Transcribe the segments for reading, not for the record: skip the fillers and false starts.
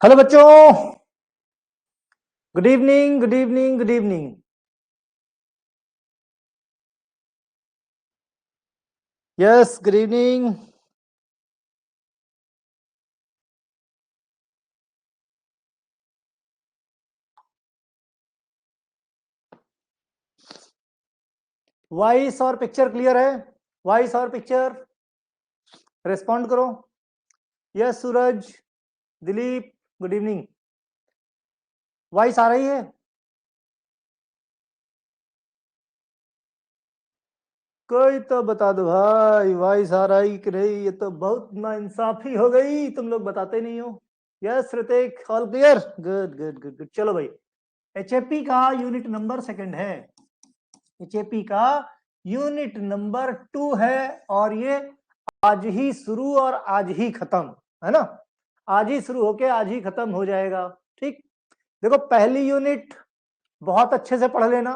Hello बच्चों, good evening good evening good evening. Yes, good evening. Voice और picture clear है? Voice और picture respond करो। Yes सूरज, Dilip, good evening. Voice आ रही है? कोई तो बता दो भाई, वॉइस आ रही कि नहीं। ये तो बहुत नाइंसाफी हो गई, तुम लोग बताते नहीं हो। Yes Hrithik, all clear, good good good good. चलो भाई, एचएपी का यूनिट नंबर सेकंड है। एचएपी का यूनिट नंबर 2 है और ये आज ही शुरू और आज ही खत्म है ना। आज ही शुरू होके आज ही खत्म हो जाएगा। ठीक, देखो पहली यूनिट बहुत अच्छे से पढ़ लेना।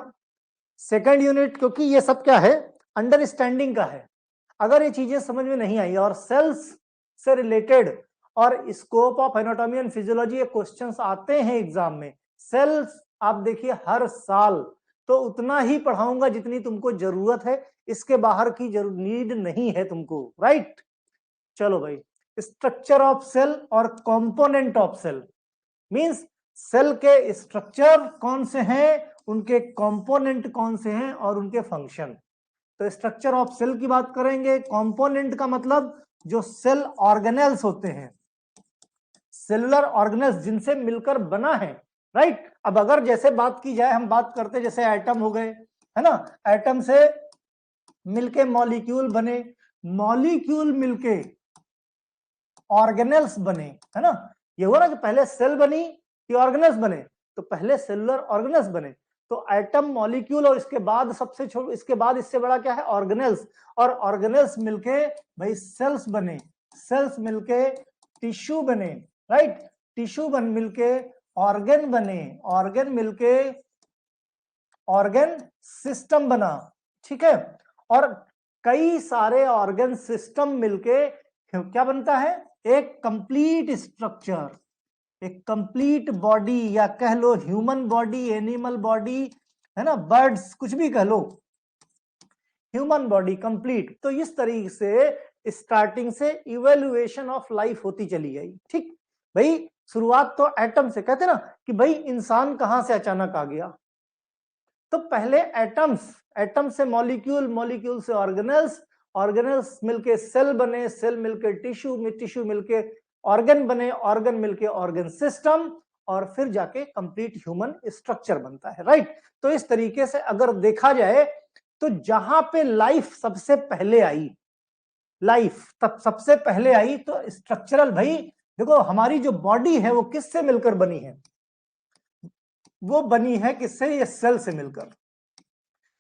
सेकंड यूनिट, क्योंकि ये सब क्या है, अंडरस्टैंडिंग का है। अगर ये चीजें समझ में नहीं आई और सेल्स से रिलेटेड और scope of anatomy and physiology ये क्वेश्चंस आते हैं एग्जाम में। सेल्स आप देखिए हर साल तो उतना ही पढ़ाऊंगा जितनी तुमको जरूरत है, इसके बाहर की नीड नहीं है तुमको, राइट। चलो भाई, स्ट्रक्चर ऑफ सेल और component of cell means cell के स्ट्रक्चर कौन से हैं, उनके कंपोनेंट कौन से हैं और उनके फंक्शन। तो स्ट्रक्चर ऑफ सेल की बात करेंगे। कंपोनेंट का मतलब जो सेल ऑर्गेनेल्स होते हैं, सेलुलर ऑर्गेनेल्स जिनसे मिलकर बना है, राइट। अब अगर जैसे बात की जाए, हम बात करते जैसे एटम हो गए, है ना। एटम से मिलके मॉलिक्यूल बने, मॉलिक्यूल मिलके ऑर्गेनेल्स बने, है ना। ये हुआ ना कि पहले सेल बनी कि ऑर्गेनेल्स बने, तो पहले सेलुलर ऑर्गेनेल्स बने। तो एटम, मॉलिक्यूल और इसके बाद सबसे छोटा, इसके बाद इससे बड़ा क्या है, ऑर्गेनेल्स। और ऑर्गेनेल्स मिलके भाई सेल्स बने, सेल्स मिलके टिश्यू बने, राइट। टिश्यू बन मिलके ऑर्गन बने, ऑर्गन मिलके ऑर्गन सिस्टम बना, ठीक है। और कई सारे ऑर्गन सिस्टम मिलके क्या बनता है, एक कंप्लीट स्ट्रक्चर, एक कंप्लीट बॉडी, या कह लो ह्यूमन बॉडी, एनिमल बॉडी, है ना, बर्ड्स, कुछ भी कह लो, ह्यूमन बॉडी कंप्लीट। तो इस तरीके से स्टार्टिंग से इवेल्युएशन ऑफ लाइफ होती चली गई। ठीक भाई, शुरुआत तो एटम से, कहते ना कि भाई इंसान कहां से अचानक आ गया। तो पहले एटम्स, एटम से मॉलिक्यूल, मॉलिक्यूल से ऑर्गेनेल्स, ऑर्गेनेल्स मिलके सेल बने, सेल मिलके टिश्यू, में टिश्यू मिलके ऑर्गन बने, ऑर्गन मिलके ऑर्गन सिस्टम, और फिर जाके कंप्लीट ह्यूमन स्ट्रक्चर बनता है, राइट। तो इस तरीके से अगर देखा जाए तो जहां पे लाइफ सबसे पहले आई, लाइफ तब सबसे पहले आई तो स्ट्रक्चरल, भाई देखो हमारी जो बॉडी है वो किससे मिलकर बनी है, वो बनी है किससे, ये सेल से मिलकर।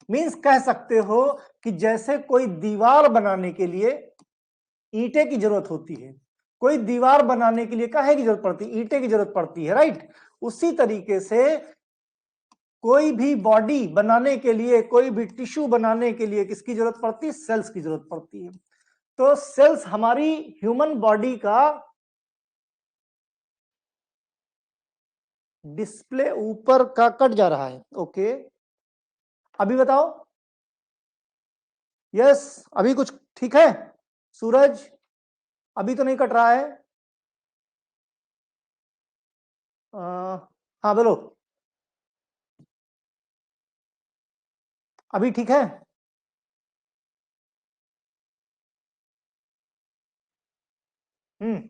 मींस कह सकते हो कि जैसे कोई दीवार बनाने के लिए ईंटें की जरूरत होती है, कोई दीवार बनाने के लिए काहे की जरूरत पड़ती है, ईंटें की जरूरत पड़ती है, राइट। उसी तरीके से कोई भी बॉडी बनाने के लिए, कोई भी टिश्यू बनाने के लिए किसकी जरूरत पड़ती है, सेल्स की जरूरत पड़ती है। तो सेल्स हमारी ह्यूमन बॉडी का डिस्प्ले ऊपर का कट जा रहा है, ओके। अभी बताओ, यस अभी कुछ ठीक है सूरज, अभी तो नहीं कट रहा है। हाँ बोलो, अभी ठीक है। हम्म,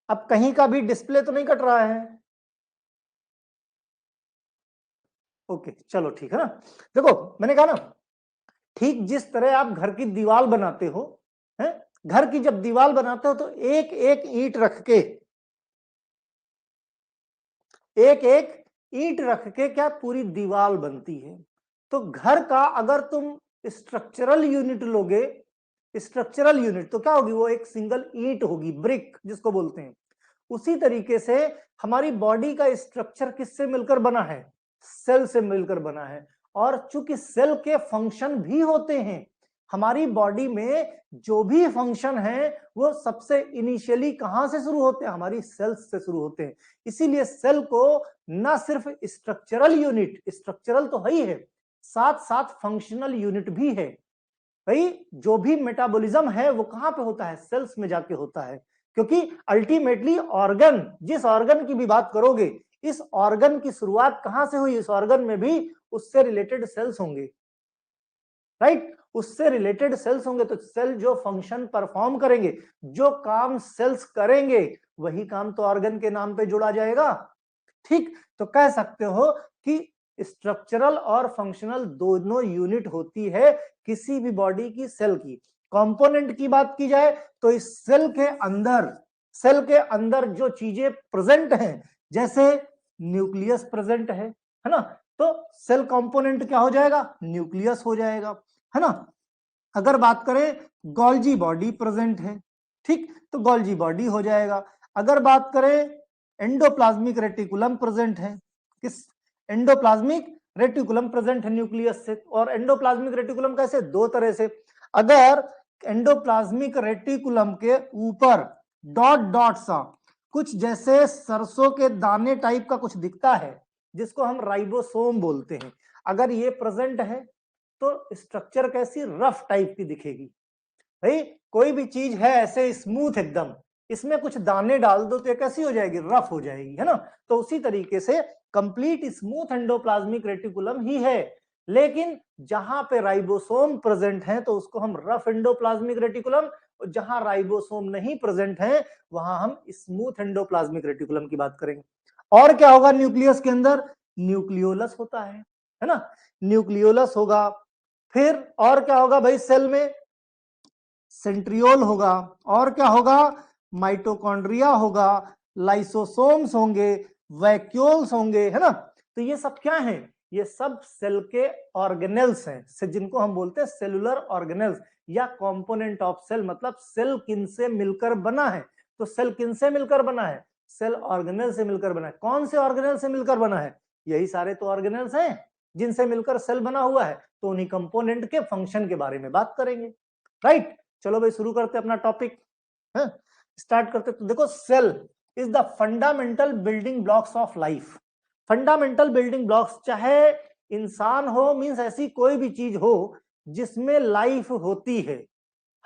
अब कहीं का भी डिस्प्ले तो नहीं कट रहा है। ओके चलो ठीक है ना। देखो मैंने कहा ना, ठीक जिस तरह आप घर की दीवार बनाते हो, हैं, घर की जब दीवार बनाते हो तो एक एक ईंट रख के, एक एक ईंट रख के क्या पूरी दीवार बनती है। तो घर का अगर तुम स्ट्रक्चरल यूनिट लोगे, स्ट्रक्चरल यूनिट तो क्या होगी, वो एक सिंगल ईंट होगी, ब्रिक जिसको बोलते हैं। उसी तरीके से हमारी बॉडी का स्ट्रक्चर किससे मिलकर बना है, सेल से मिलकर बना है। और चूंकि सेल के फंक्शन भी होते हैं, हमारी बॉडी में जो भी फंक्शन है वो सबसे इनिशियली कहां से शुरू होते हैं, हमारी सेल्स से शुरू होते हैं। इसीलिए सेल को ना सिर्फ स्ट्रक्चरल यूनिट, स्ट्रक्चरल तो है ही है, साथ साथ फंक्शनल यूनिट भी है। भाई जो भी मेटाबॉलिज्म है वो कहां पे होता है, सेल्स में जाके होता है, क्योंकि अल्टीमेटली ऑर्गन, जिस ऑर्गन की भी बात करोगे, इस ऑर्गन की शुरुआत कहां से हुई, इस ऑर्गन में भी उससे रिलेटेड सेल्स होंगे, राइट, उससे रिलेटेड सेल्स होंगे। तो सेल जो फंक्शन परफॉर्म करेंगे, जो काम सेल्स करेंगे, वही काम तो ऑर्गन के नाम पे जुड़ा जाएगा। ठीक, तो कह सकते हो कि स्ट्रक्चरल और फंक्शनल दोनों यूनिट होती है किसी भी बॉडी की सेल की। कंपोनेंट की बात की जाए तो इस सेल के अंदर जो चीजें प्रेजेंट हैं, जैसे न्यूक्लियस प्रेजेंट है ना, तो सेल कंपोनेंट क्या हो जाएगा, न्यूक्लियस हो जाएगा, है ना। अगर बात करें गोल्जी बॉडी प्रेजेंट है, ठीक, तो गोल्जी बॉडी हो जाएगा। अगर बात करें एंडोप्लाज्मिक रेटिकुलम प्रेजेंट है, किस, एंडोप्लाज्मिक रेटिकुलम प्रेजेंट है न्यूक्लियस से। और एंडोप्लाज्मिक रेटिकुलम कैसे, दो तरह से। अगर एंडोप्लाज्मिक रेटिकुलम के ऊपर डॉट डॉट सा कुछ जैसे सरसों के दाने टाइप का कुछ दिखता है, जिसको हम राइबोसोम बोलते हैं, अगर ये प्रेजेंट है तो स्ट्रक्चर कैसी, रफ टाइप की दिखेगी। भाई कोई भी चीज है ऐसे स्मूथ एकदम, इसमें कुछ दाने डाल दो तो ये कैसी हो जाएगी, रफ हो जाएगी, है ना। तो उसी तरीके से कंप्लीट स्मूथ एंडोप्लाज्मिक रेटिकुलम ही है, लेकिन जहां पे राइबोसोम प्रेजेंट है तो उसको हम रफ एंडोप्लाज्मिक रेटिकुलम, और जहां राइबोसोम नहीं प्रेजेंट है वहां हम स्मूथ एंडोप्लाज्मिक रेटिकुलम की बात करेंगे। और क्या होगा न्यूक्लियस के अंदर, न्यूक्लियोलस होता है ना, न्यूक्लियोलस होगा। फिर और क्या होगा भाई सेल में, सेंट्रियोल होगा, और क्या होगा, माइटोकॉन्ड्रिया होगा, लाइसोसोम्स होंगे, वैक्यूल्स होंगे, है ना। तो ये सब क्या है, ये सब सेल के ऑर्गेनेल्स हैं, से जिनको हम बोलते हैं सेलुलर ऑर्गेनेल्स या कंपोनेंट ऑफ सेल। मतलब सेल किन से मिलकर बना है, तो सेल किन से मिलकर बना है, सेल ऑर्गेनेल से मिलकर बना है। कौन से ऑर्गेनेल से मिलकर बना है, यही सारे तो ऑर्गेनेल्स हैं जिनसे मिलकर सेल बना हुआ है। तो उन्हीं कंपोनेंट के फंक्शन के बारे में बात करेंगे, राइट। चलो भाई शुरू करते अपना टॉपिक, है स्टार्ट करते। तो देखो cell is the fundamental building blocks of life. Fundamental building blocks, चाहे इंसान हो, मींस ऐसी कोई भी चीज हो जिसमें लाइफ होती है,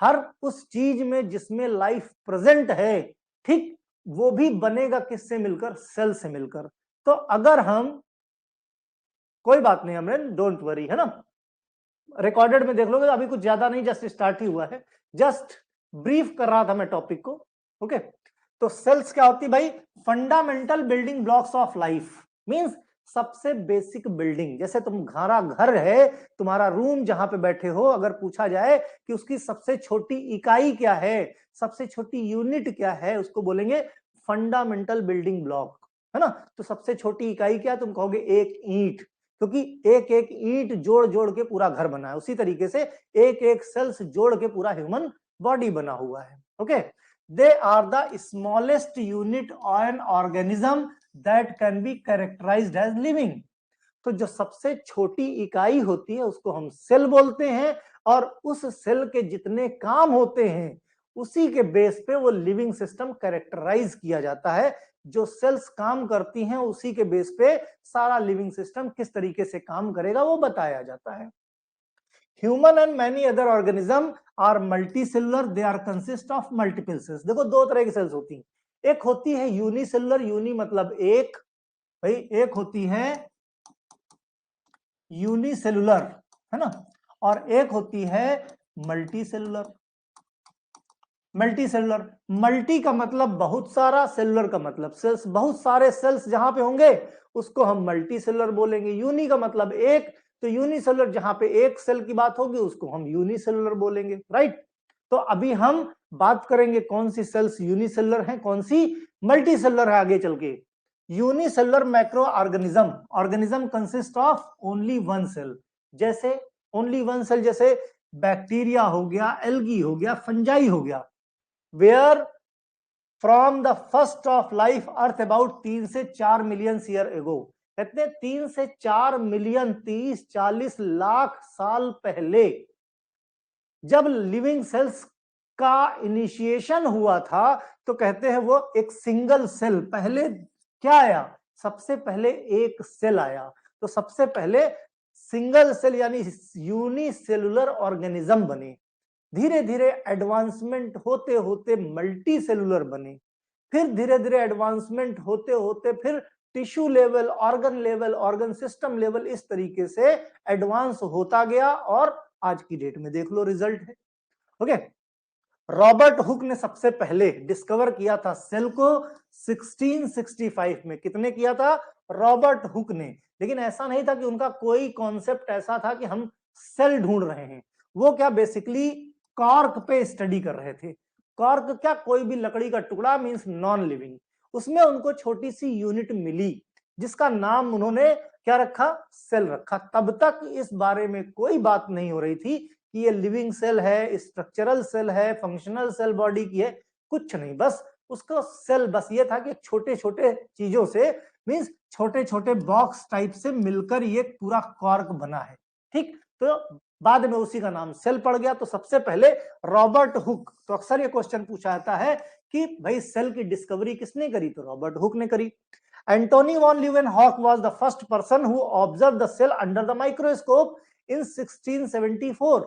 हर उस चीज में जिसमें लाइफ प्रेजेंट है, ठीक, वो भी बनेगा किससे मिलकर, सेल से मिलकर। तो अगर हम, कोई बात नहीं अमरेन, डोंट वरी, है ना, रिकॉर्डेड में देख लोगे, अभी कुछ ज्यादा नहीं, जस्ट स्टार्ट ही हुआ है, जस्ट ब्रीफ कर रहा था मैं टॉपिक को, ओके। तो सेल्स क्या होती है भाई, fundamental building blocks of life, means सबसे बेसिक बिल्डिंग। जैसे तुम्हारा घर है, तुम्हारा रूम जहां पे बैठे हो, अगर पूछा जाए कि उसकी सबसे छोटी इकाई क्या है, सबसे छोटी यूनिट क्या है, उसको बोलेंगे फंडामेंटल बिल्डिंग ब्लॉक, है ना। तो सबसे छोटी इकाई क्या, तुम कहोगे एक ईंट, क्योंकि एक एक ईंट जोड़ जोड़ के पूरा घर बना है। उसी तरीके से एक एक सेल्स जोड़ के पूरा ह्यूमन बॉडी बना हुआ है, okay. They are the smallest unit on organism that can be characterized as living. तो जो सबसे छोटी इकाई होती है उसको हम सेल बोलते हैं, और उस सेल के जितने काम होते हैं उसी के बेस पे वो लिविंग सिस्टम कैरेक्टराइज किया जाता है। जो सेल्स काम करती हैं उसी के बेस पे सारा लिविंग सिस्टम किस तरीके से काम करेगा वो बताया जाता है। Human and many other organism are multicellular, they are consist of multiple cells. देखो दो तरह की सेल्स होती हैं, एक होती है यूनिसेलुलर, यूनि मतलब एक, भाई एक होती है यूनिसेलुलर, है ना, और एक होती है multi cellular. Multi cellular, multi का मतलब बहुत सारा, सेलुलर का मतलब सेल्स, बहुत सारे सेल्स जहां पे होंगे उसको हम मल्टी सेलुलर बोलेंगे। यूनि का मतलब एक, तो यूनिसेलुलर जहां पे एक सेल की बात होगी उसको हम यूनिसेलुलर बोलेंगे, राइट। तो अभी हम बात करेंगे कौन सी सेल्स यूनिसेलुलर हैं, कौन सी मल्टी सेलुलर है आगे चल के। Unicellular macro organism, organism consist of only one cell. जैसे ओनली वन सेल, जैसे बैक्टीरिया हो गया, एल्गी हो गया, फंजाई हो गया। Where from the first of life earth about 3 से 4 मिलियन ईयर एगो। कहते 3 से 4 मिलियन, 30-40 लाख साल पहले जब लिविंग सेल्स का इनिशिएशन हुआ था तो कहते हैं वो एक सिंगल सेल, पहले क्या आया, सबसे पहले एक सेल आया। तो सबसे पहले सिंगल सेल यानी यूनिसेलुलर ऑर्गेनिज्म बने, धीरे धीरे एडवांसमेंट होते होते मल्टी सेलुलर बने, फिर धीरे धीरे एडवांसमेंट होते होते फिर tissue level, organ level, organ system level, इस तरीके से एडवांस होता गया और आज की डेट में देख लो रिजल्ट है। ओके, रॉबर्ट हुक ने सबसे पहले डिस्कवर किया था सेल को 1665 में। कितने किया था? रॉबर्ट हुक ने। लेकिन ऐसा नहीं था कि उनका कोई कॉन्सेप्ट ऐसा था कि हम सेल ढूंढ रहे हैं। वो क्या बेसिकली कॉर्क पे स्टडी कर रहे थे। कॉर्क क्या, कोई भी लकड़ी का टुकड़ा, मींस नॉन लिविंग। उसमें उनको छोटी सी यूनिट मिली जिसका नाम उन्होंने क्या रखा? सेल रखा। तब तक इस बारे में कोई बात नहीं हो रही थी कि ये लिविंग सेल है, स्ट्रक्चरल सेल है, फंक्शनल सेल बॉडी की है, कुछ नहीं। बस उसका सेल बस ये था कि छोटे छोटे चीजों से, मींस छोटे छोटे बॉक्स टाइप से मिलकर ये पूरा कॉर्क बना है। ठीक, तो बाद में उसी का नाम सेल पड़ गया। तो सबसे पहले रॉबर्ट हुक, तो अक्सर ये क्वेश्चन पूछा जाता है कि भाई सेल की डिस्कवरी किसने करी? तो रॉबर्ट हुक ने करी। Antonie van Leeuwenhoek was the first person who observe the cell under the microscope in 1674।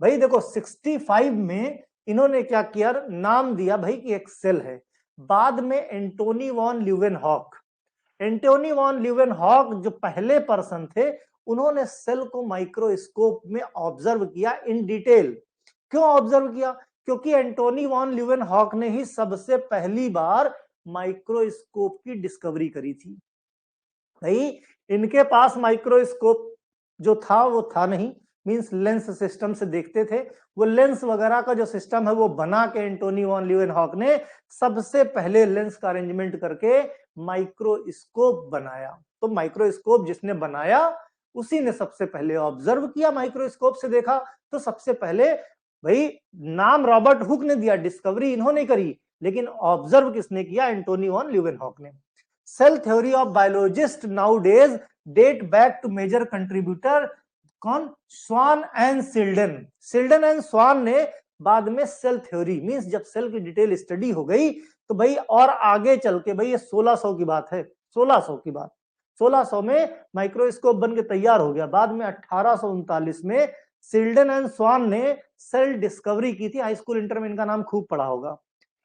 भाई देखो 65 में इन्होंने क्या किया, नाम दिया भाई कि एक सेल है। बाद में Antony van Leeuwenhoek, Antony van Leeuwenhoek जो पहले पर्सन थे, उन्होंने सेल को माइक्रोस्कोप में ऑब्जर्व किया इन डिटेल। क्यों ऑब्जर्व किया? क्योंकि एंटोनी वॉन ल्यूवेनहॉक ने ही सबसे पहली बार माइक्रोस्कोप की डिस्कवरी करी थी। भाई इनके पास माइक्रोस्कोप जो था वो था नहीं, मींस लेंस सिस्टम से देखते थे। वो लेंस वगैरह का जो सिस्टम है वो बना के एंटोनी वॉन ल्यूवेनहॉक ने सबसे पहले लेंस का अरेंजमेंट करके माइक्रोस्कोप बनाया। तो माइक्रोस्कोप जिसने बनाया उसी ने सबसे पहले ऑब्जर्व किया, माइक्रोस्कोप से देखा। तो सबसे पहले भाई नाम रॉबर्ट हुक ने दिया, डिस्कवरी इन्होंने करी, लेकिन ऑब्जर्व किसने किया? एंटोनी वॉन ल्यूवेनहॉक ने। Cell theory of biologist now days date back to major contributor कौन? Schwann and सिल्डन। सिल्डन एंड स्वान ने बाद में सेल थ्योरी, मींस जब सेल की डिटेल स्टडी हो गई तो भाई और आगे चल के, भाई ये 1600 की बात है, 1600 की बात, 1600 में माइक्रोस्कोप बन के तैयार हो गया। बाद में 1839 में सिल्डन एंड स्वान ने सेल डिस्कवरी की थी। हाई स्कूल इंटर में इनका नाम खूब पढ़ा होगा।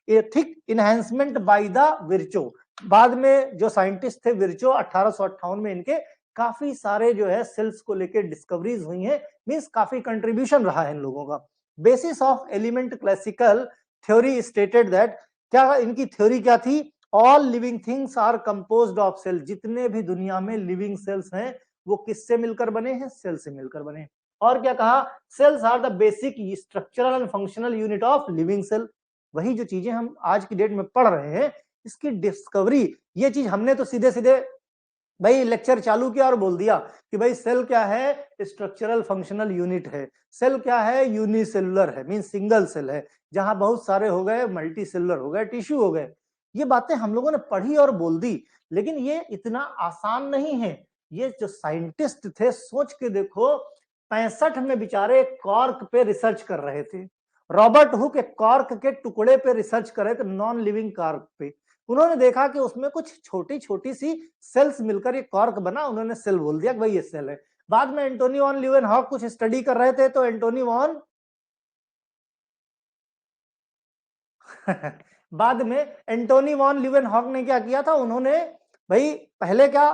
ये ठीक इनहेंसमेंट बाय द विर्चो, बाद में जो साइंटिस्ट थे विर्चो, 1858 में इनके काफी सारे जो है सेल्स को लेकर डिस्कवरीज हुई हैं, मींस काफी कंट्रीब्यूशन रहा है इन लोगों का। Basis of element classical theory stated that, क्या इनकी थ्योरी क्या थी? All living things are composed of cell. जितने भी दुनिया में लिविंग सेल्स हैं वो किससे मिलकर बने हैं? सेल से मिलकर बने हैं। और क्या कहा? Cells are the basic structural and functional unit of living cell. वही जो चीजें हम आज की डेट में पढ़ रहे हैं, इसकी डिस्कवरी, ये चीज हमने तो सीधे सीधे भाई लेक्चर चालू किया और बोल दिया कि भाई सेल क्या है? स्ट्रक्चरल फंक्शनल यूनिट है। सेल क्या है? यूनिसेलुलर है, मीन सिंगल सेल है। जहां बहुत सारे हो गए मल्टी सेलुलर हो गए, टिश्यू हो गए। ये बातें हम लोगों ने पढ़ी और बोल दी, लेकिन ये इतना आसान नहीं है। ये जो साइंटिस्ट थे, सोच के देखो, 65 में बेचारे कॉर्क पे रिसर्च कर रहे थे। रॉबर्ट हुक एक कॉर्क के टुकड़े पे रिसर्च कर रहे थे, नॉन लिविंग कॉर्क पे। उन्होंने देखा कि उसमें कुछ छोटी छोटी सी सेल्स मिलकर ये कॉर्क बना, उन्होंने सेल बोल दिया कि भाई ये सेल है। बाद में एंटोनी वॉन ल्यूवेनहॉक कुछ स्टडी कर रहे थे, तो एंटोनी वॉन बाद में एंटोनी वॉन ल्यूवेनहॉक ने क्या किया था? उन्होंने भाई पहले क्या,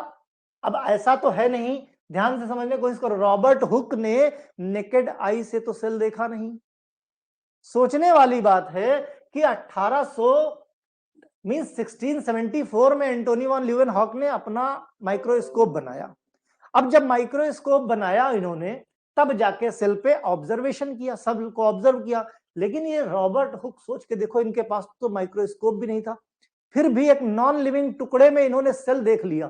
अब ऐसा तो है नहीं, ध्यान से समझने की कोशिश करो, रॉबर्ट हुक ने नेकेड आई से तो सेल देखा नहीं। सोचने वाली बात है कि 1800 मीन 1674 में एंटोनी वॉन ल्यूवेनहॉक ने अपना माइक्रोस्कोप बनाया। अब जब माइक्रोस्कोप बनाया इन्होंने, तब जाके सेल पे ऑब्जर्वेशन किया, सब को ऑब्जर्व किया। लेकिन ये रॉबर्ट हुक, सोच के देखो, इनके पास तो माइक्रोस्कोप भी नहीं था, फिर भी एक नॉन लिविंग टुकड़े में इन्होंने सेल देख लिया।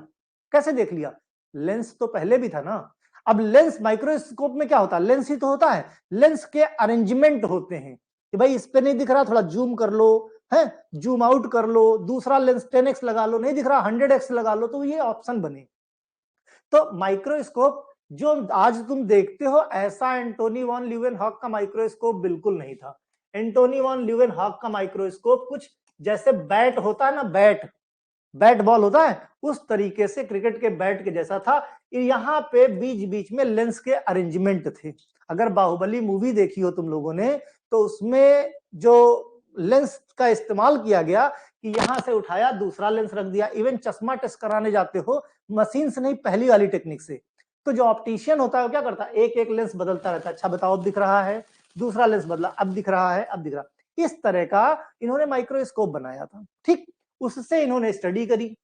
कैसे देख लिया? लेंस तो पहले भी था ना। अब लेंस, माइक्रोस्कोप में क्या होता है? लेंस ही तो होता है। लेंस के अरेंजमेंट होते हैं कि भाई इस पे नहीं दिख रहा, थोड़ा जूम कर लो, है जूम आउट कर लो, दूसरा लेंस 10x लगा लो, नहीं दिख रहा 100x लगा लो, तो ये ऑप्शन बने। तो माइक्रोस्कोप जो आज तुम देखते हो ऐसा एंटोनी वॉन ल्यूवेनहॉक का माइक्रोस्कोप बिल्कुल नहीं था। एंटोनी वॉन ल्यूवेनहॉक का माइक्रोस्कोप कुछ जैसे बैट होता है ना, बैट बॉल होता है, उस तरीके से क्रिकेट के बैट के जैसा था। यहाँ पे बीच बीच में लेंस के अरेंजमेंट थे। अगर बाहुबली मूवी देखी हो तुम लोगों ने तो उसमें जो लेंस का इस्तेमाल किया गया कि यहां से उठाया दूसरा लेंस रख दिया। इवन चश्मा टेस्ट कराने जाते हो मशीन से नहीं, पहली वाली टेक्निक से, तो जो ऑप्टिशियन होता है वो क्या करता है, एक एक लेंस बदलता रहता है। अच्छा बताओ अब दिख रहा है, दूसरा लेंस बदला, अब दिख रहा है, अब दिख रहा है। इस तरह का इन्होंने माइक्रोस्कोप बनाया था। ठीक, उससे इन्होंने स्टडी करी।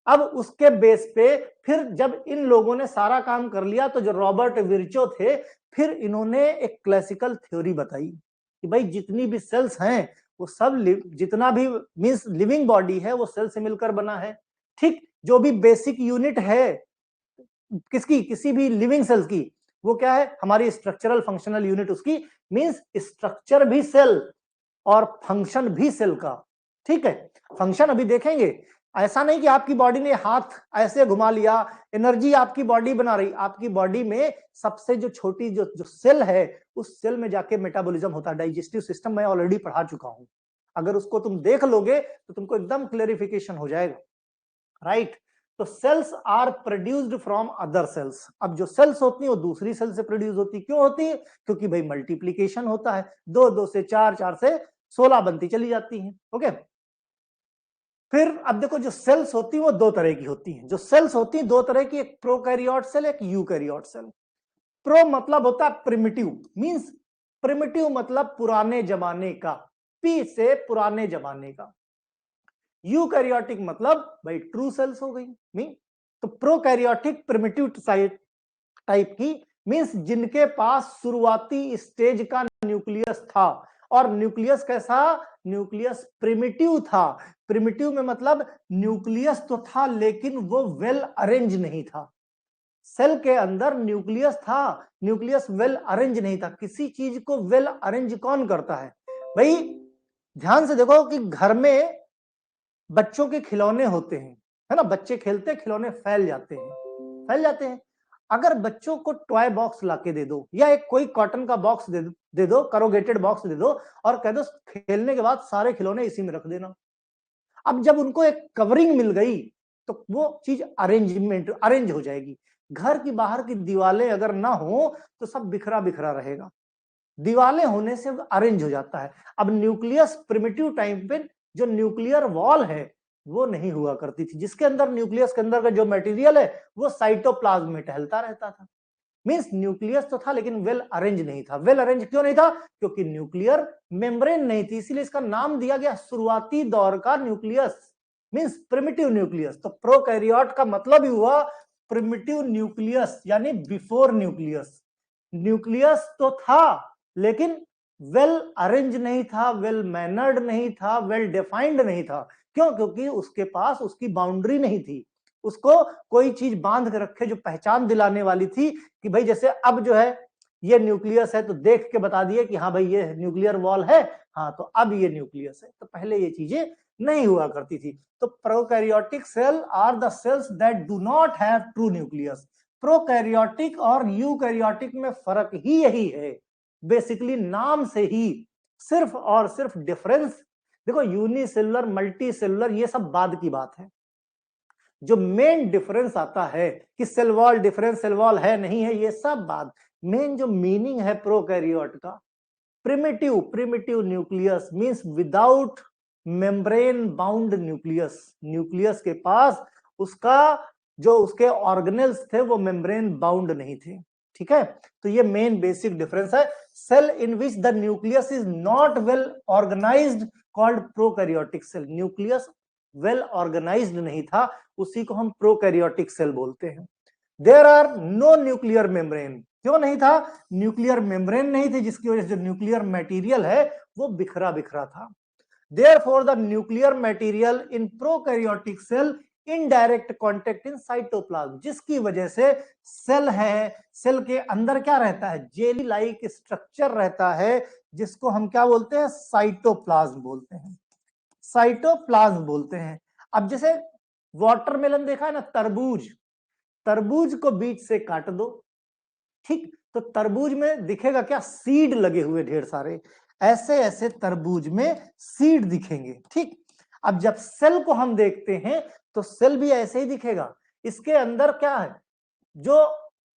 अब उसके बेस पे फिर जब इन लोगों ने सारा काम कर लिया तो जो रॉबर्ट विर्चो थे, फिर इन्होंने एक क्लासिकल थ्योरी बताई कि भाई जितनी भी सेल्स हैं वो सब जितना भी मींस लिविंग बॉडी है वो सेल से मिलकर बना है। ठीक, जो भी बेसिक यूनिट है किसकी, किसी भी लिविंग सेल्स की, वो क्या है, हमारी स्ट्रक्चरल फंक्शनल यूनिट उसकी, मींस स्ट्रक्चर भी सेल और फंक्शन भी सेल का। ठीक है, फंक्शन अभी देखेंगे। ऐसा नहीं कि आपकी बॉडी ने हाथ ऐसे घुमा लिया, एनर्जी आपकी बॉडी बना रही। आपकी बॉडी में सबसे जो छोटी जो सेल है, उस सेल में जाके मेटाबॉलिज्म होता है। डाइजेस्टिव सिस्टम मैं ऑलरेडी पढ़ा चुका हूं, अगर उसको तुम देख लोगे तो तुमको एकदम क्लेरिफिकेशन हो जाएगा। राइट, तो cells are produced from other cells. अब जो सेल्स होती है वो दूसरी सेल से प्रोड्यूस होती, क्यों होती है, क्योंकि भाई मल्टीप्लीकेशन होता है, दो दो से चार, चार से 16 बनती चली जाती है। ओके, फिर अब देखो जो सेल्स होती है वो दो तरह की होती हैं। जो सेल्स होती है दो तरह की, एक प्रोकैरियोट सेल, एक यूकैरियोट सेल। प्रो मतलब होता है प्रिमिटिव, मींस प्रिमिटिव मतलब पुराने जमाने का, पी से पुराने जमाने का। यूकैरियोटिक मतलब भाई ट्रू सेल्स हो गई। मीन तो प्रोकैरियोटिक प्रिमिटिव टाइप की, मींस जिनके पास शुरुआती स्टेज का न्यूक्लियस था। और न्यूक्लियस कैसा, न्यूक्लियस प्रिमिटिव था। प्रिमिटिव में मतलब न्यूक्लियस तो था लेकिन वो वेल अरेंज नहीं था। सेल के अंदर न्यूक्लियस था, न्यूक्लियस वेल अरेंज नहीं था। किसी चीज को वेल अरेंज कौन करता है भाई, ध्यान से देखो कि घर में बच्चों के खिलौने होते हैं, है ना, बच्चे खेलते खिलौने फैल जाते हैं, फैल जाते हैं। अगर बच्चों को टॉय बॉक्स लाके दे दो या एक कोई कॉटन का बॉक्स दे दो, करोगेटेड बॉक्स दे दो और कह दो खेलने के बाद सारे खिलौने इसी में रख देना। अब जब उनको एक कवरिंग मिल गई तो वो चीज अरेंज हो जाएगी। घर की बाहर की दीवारें अगर ना हो तो सब बिखरा बिखरा रहेगा, दीवारें होने से अरेंज हो जाता है। अब न्यूक्लियस प्रिमिटिव टाइम पे जो न्यूक्लियर वॉल है वो नहीं हुआ करती थी, जिसके अंदर न्यूक्लियस के अंदर का जो मटेरियल है वो साइटोप्लाज्म में टहलता रहता था। मींस न्यूक्लियस तो था लेकिन वेल अरेंज नहीं था। वेल अरेंज क्यों नहीं था, क्योंकि न्यूक्लियर मेम्ब्रेन नहीं थी, इसीलिए इसका नाम दिया गया शुरुआती दौर का न्यूक्लियस, मींस प्रिमिटिव न्यूक्लियस। तो प्रोकैरियोट का मतलब ही हुआ प्रिमिटिव न्यूक्लियस, यानी बिफोर न्यूक्लियस। न्यूक्लियस तो था लेकिन वेल अरेंज नहीं था, वेल मैनर्ड नहीं था, वेल डिफाइंड नहीं था। क्यों, क्योंकि उसके पास उसकी बाउंड्री नहीं थी, उसको कोई चीज बांध के रखे जो पहचान दिलाने वाली थी कि भाई जैसे अब जो है ये न्यूक्लियस है तो देख के बता दिए कि हाँ भाई ये न्यूक्लियर वॉल है, हाँ तो अब ये न्यूक्लियस है। तो पहले ये चीजें नहीं हुआ करती थी। तो prokaryotic cell are the cells that do not have true nucleus. Prokaryotic और यूकैरियोटिक में फर्क ही यही है, बेसिकली नाम से ही सिर्फ और सिर्फ डिफरेंस। देखो यूनिसेलुलर मल्टी सेलुलर ये सब बाद की बात है, जो मेन डिफरेंस आता है कि cell wall difference, cell wall है नहीं है, ये सब बात। मेन जो मीनिंग है प्रोकैरियोट का, primitive, primitive nucleus means without membrane bound nucleus. Nucleus के पास उसका जो उसके ऑर्गेनेल्स थे वो मेम्ब्रेन बाउंड नहीं थे। ठीक है, तो ये मेन बेसिक डिफरेंस है। Cell in which the nucleus is not well organized called prokaryotic cell. Nucleus well organized नहीं था, उसी को हम प्रोकैरियोटिक सेल बोलते हैं। There are no nuclear membrane. क्यों नहीं था, न्यूक्लियर मेम्ब्रेन नहीं थे, जिसकी वजह से जो न्यूक्लियर मटेरियल है वो बिखरा बिखरा था। Therefore, the nuclear material in prokaryotic cell in direct contact in cytoplasm, जिसकी वजह से सेल है, सेल के अंदर क्या रहता है, जेली लाइक स्ट्रक्चर रहता है, जिसको हम क्या बोलते हैं, साइटोप्लाज्म बोलते हैं, साइटोप्लाज्म बोलते हैं। अब जैसे वाटरमेलन देखा है ना, तरबूज, तरबूज को बीच से काट दो, ठीक, तो तरबूज में दिखेगा क्या, सीड लगे हुए ढेर सारे, ऐसे ऐसे तरबूज में सीड दिखेंगे। ठीक, अब जब सेल को हम देखते हैं तो सेल भी ऐसे ही दिखेगा। इसके अंदर क्या है, जो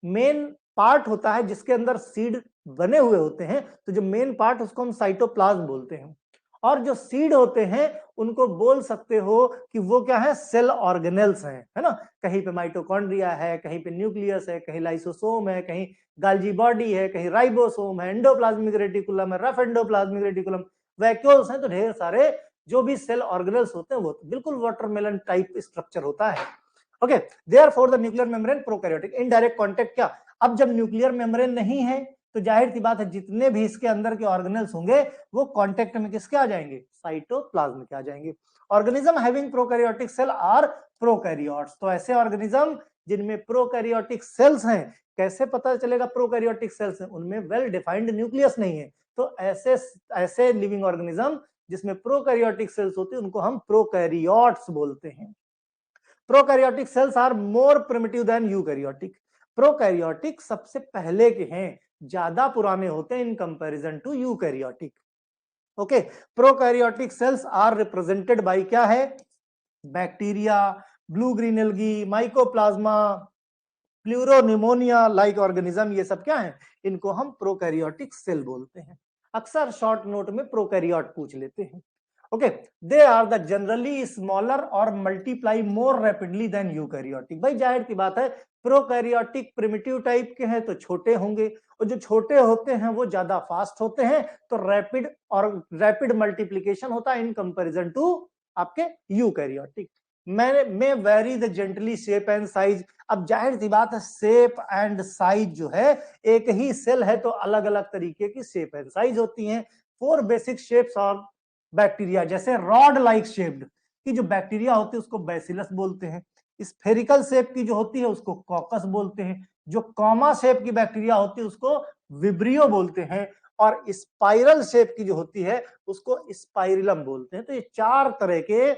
मेन पार्ट होता है जिसके अंदर सीड बने हुए होते हैं, तो जो मेन पार्ट उसको हम साइटोप्लाज्म बोलते हैं, और जो सीड होते हैं उनको बोल सकते हो कि वो क्या है, सेल ऑर्गेनेल्स हैं, है ना। कहीं पे माइटोकॉन्ड्रिया है, कहीं पे न्यूक्लियस है, कहीं लाइसोसोम है, कहीं गाल्जी बॉडी है, कहीं राइबोसोम है, एंडोप्लाज्मिक रेटिकुलम है, रफ एंडोप्लाज्मिक रेटिकुलम, वैक्यूल्स हैं। तो ढेर सारे जो भी सेल ऑर्गेनेल्स होते हैं वो बिल्कुल वाटरमेलन टाइप स्ट्रक्चर होता है। Okay, therefore the nuclear membrane prokaryotic. Indirect contact क्या, अब जब न्यूक्लियर मेम्ब्रेन नहीं है तो जाहिर सी बात है जितने भी इसके अंदर के ऑर्गेनेल्स होंगे वो कांटेक्ट में किसके आ जाएंगे, साइटोप्लाज्म के आ जाएंगे। Organism having prokaryotic cell are prokaryotes. तो ऐसे ऑर्गेनिज्म जिनमें प्रोकैरियोटिक सेल्स हैं, कैसे पता चलेगा प्रोकैरियोटिक सेल्स हैं, उनमें वेल डिफाइंड न्यूक्लियस नहीं है। तो ऐसे ऐसे लिविंग ऑर्गेनिज्म जिसमें प्रोकैरियोटिक सेल्स होती है उनको हम प्रोकैरियोट्स बोलते हैं। Prokaryotic cells are more primitive than eukaryotic. Prokaryotic सबसे पहले के हैं, ज्यादा पुराने होते हैं in comparison to eukaryotic. Okay, prokaryotic cells are represented by क्या है, bacteria, blue green algae, mycoplasma, pleuropneumonia like organism, ये सब क्या है, इनको हम प्रोकैरियोटिक सेल बोलते हैं। अक्सर शॉर्ट नोट में प्रोकैरियोट पूछ लेते हैं। Okay, they are the generally smaller और multiply more rapidly than eukaryotic. भाई जाहिर की बात है, प्रोकैरियोटिक प्रिमिटिव टाइप के हैं तो छोटे होंगे, और जो छोटे होते हैं वो ज्यादा फास्ट होते हैं, तो रैपिड और रैपिड मल्टीप्लिकेशन होता है इन कंपैरिजन टू आपके यूकैरियोटिक। मैं very the gently shape and size. अब जाहिर सी बात है, शेप एंड साइज जो है, एक ही सेल है तो अलग अलग तरीके की शेप एंड साइज होती हैं। 4 बेसिक शेप्स ऑफ बैक्टीरिया, जैसे रॉड लाइक शेप्ड की जो बैक्टीरिया होती है उसको बैसिलस बोलते हैं। स्फेरिकल शेप की जो होती है उसको कॉकस बोलते हैं। जो कॉमा शेप की बैक्टीरिया होती है उसको विब्रियो बोलते हैं, और स्पाइरल शेप की जो होती है उसको स्पाइरिलम बोलते हैं। तो ये 4 तरह के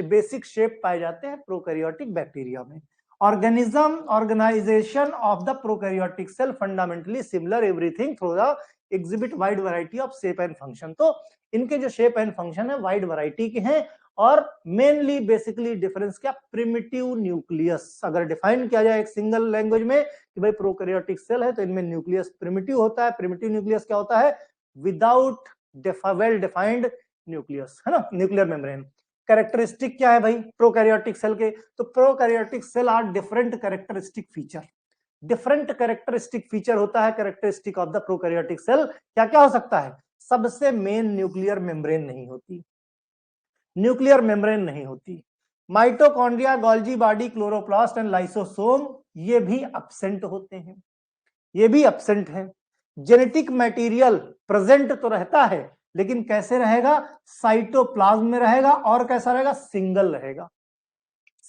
बेसिक शेप पाए जाते हैं प्रोकैरियोटिक बैक्टीरिया में। Organism organization of the prokaryotic cell fundamentally similar, everything through the exhibit wide variety of shape and function. तो इनके जो शेप एंड फंक्शन है वाइड वैरायटी के हैं, और मेनली बेसिकली डिफरेंस क्या, प्रिमिटिव न्यूक्लियस। अगर डिफाइन किया जाए एक सिंगल लैंग्वेज में कि भाई प्रोकैरियोटिक सेल है तो इनमें न्यूक्लियस प्रिमिटिव होता है। प्रिमिटिव न्यूक्लियस क्या होता है, विदाउट वेल डिफाइंड न्यूक्लियस, है ना, न्यूक्लियर मेम्ब्रेन। कैरेक्टरिस्टिक क्या है भाई प्रोकैरियोटिक सेल के, तो prokaryotic cell are different characteristic feature. Different characteristic feature होता है characteristic of the prokaryotic cell. क्या क्या हो सकता है, सबसे मेन न्यूक्लियर मेम्ब्रेन नहीं होती, न्यूक्लियर मेम्ब्रेन नहीं होती। Mitochondria, Golgi body, chloroplast and lysosome ये भी एब्सेंट होते हैं, ये भी एब्सेंट है। जेनेटिक मटेरियल प्रेजेंट तो रहता है, लेकिन कैसे रहेगा, साइटोप्लाज्म में रहेगा, और कैसा रहेगा, सिंगल रहेगा,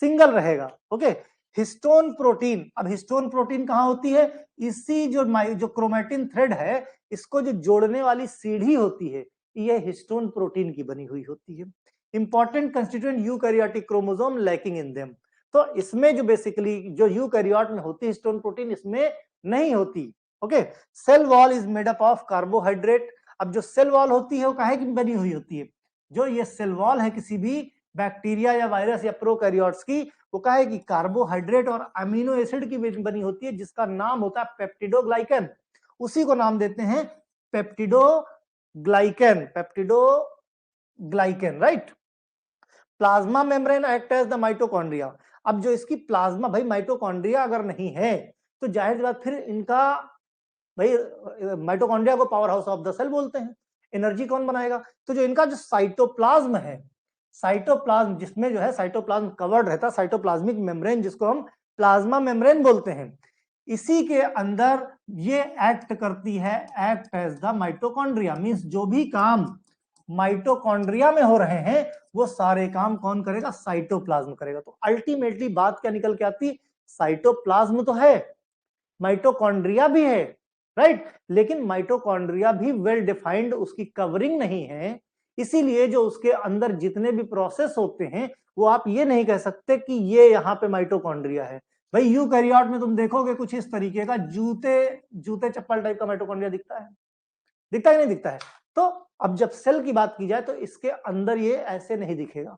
सिंगल रहेगा। ओके, हिस्टोन प्रोटीन, अब हिस्टोन प्रोटीन कहां होती है, इसी जो क्रोमैटिन थ्रेड है इसको जो जोड़ने वाली सीढ़ी होती है ये हिस्टोन प्रोटीन की बनी हुई होती है। Important constituent eukaryotic chromosome lacking in them. तो इसमें जो बेसिकली जो यूकैरियोट में होती है हिस्टोन प्रोटीन, इसमें नहीं होती। Okay, cell wall is made up of carbohydrate. अब जो सेल वॉल होती है वो काहे की बनी हुई होती है, जो ये सेल वॉल है किसी भी बैक्टीरिया या वायरस या प्रोकैरियोट्स की, वो काहे की कार्बोहाइड्रेट और अमीनो एसिड की बनी होती है, जिसका नाम होता है पेप्टिडोग्लाइकन। उसी को नाम देते हैं peptidoglycan, peptidoglycan, right. Plasma membrane act as the mitochondria. अब जो इसकी प्लाज्मा, भाई माइटोकॉन्ड्रिया अगर नहीं है तो जाहिर बात फिर इनका, भाई माइटोकॉन्ड्रिया को power house of the cell बोलते हैं, एनर्जी कौन बनाएगा। तो जो इनका जो साइटोप्लाज्म है, साइटोप्लाज्म जिसमें जो है साइटोप्लाज्म कवर्ड रहता है, साइटोप्लाज्मिक मेम्ब्रेन जिसको हम प्लाज्मा मेम्ब्रेन बोलते हैं, इसी के अंदर ये एक्ट करती है, act as the mitochondria. Means जो भी काम माइटोकॉन्ड्रिया में हो रहे हैं वो सारे काम कौन करेगा, साइटोप्लाज्म करेगा। तो अल्टीमेटली बात क्या निकल के आती, साइटोप्लाज्म तो है, माइटोकॉन्ड्रिया भी है, राइट, लेकिन माइटोकॉन्ड्रिया भी वेल डिफाइंड उसकी कवरिंग नहीं है। इसीलिए जो उसके अंदर जितने भी प्रोसेस होते हैं वो आप ये नहीं कह सकते कि ये यहाँ पे माइटोकॉन्ड्रिया है। भाई यूकैरियोट में तुम देखोगे कुछ इस तरीके का जूते जूते चप्पल टाइप का माइटोकॉन्ड्रिया दिखता है, दिखता है नहीं दिखता है। तो अब जब सेल की बात की जाए तो इसके अंदर ये ऐसे नहीं दिखेगा,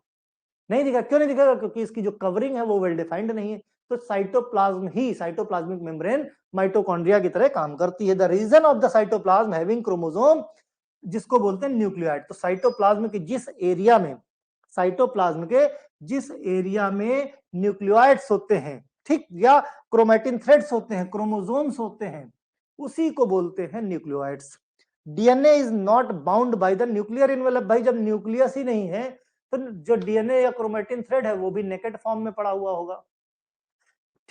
नहीं दिखा, क्यों नहीं दिखेगा? क्योंकि इसकी जो कवरिंग है वो वेल डिफाइंड नहीं है। तो साइटोप्लाज्म ही, साइटोप्लाज्मिक मेम्ब्रेन माइटोकॉन्ड्रिया की तरह काम करती है। The region of the cytoplasm having chromosome, जिसको बोलते हैं न्यूक्लियोइड। तो साइटोप्लाज्म के जिस एरिया में, साइटोप्लाज्म के जिस एरिया में न्यूक्लियोइड्स होते हैं, ठीक, या क्रोमैटिन थ्रेड्स होते हैं, क्रोमोसोम्स होते हैं, उसी को बोलते हैं nucleoids. DNA is not bound by the nuclear envelope. भाई जब न्यूक्लियस ही नहीं है तो जो डीएनए या क्रोमैटिन थ्रेड है वो भी नेकेड फॉर्म में पड़ा हुआ होगा,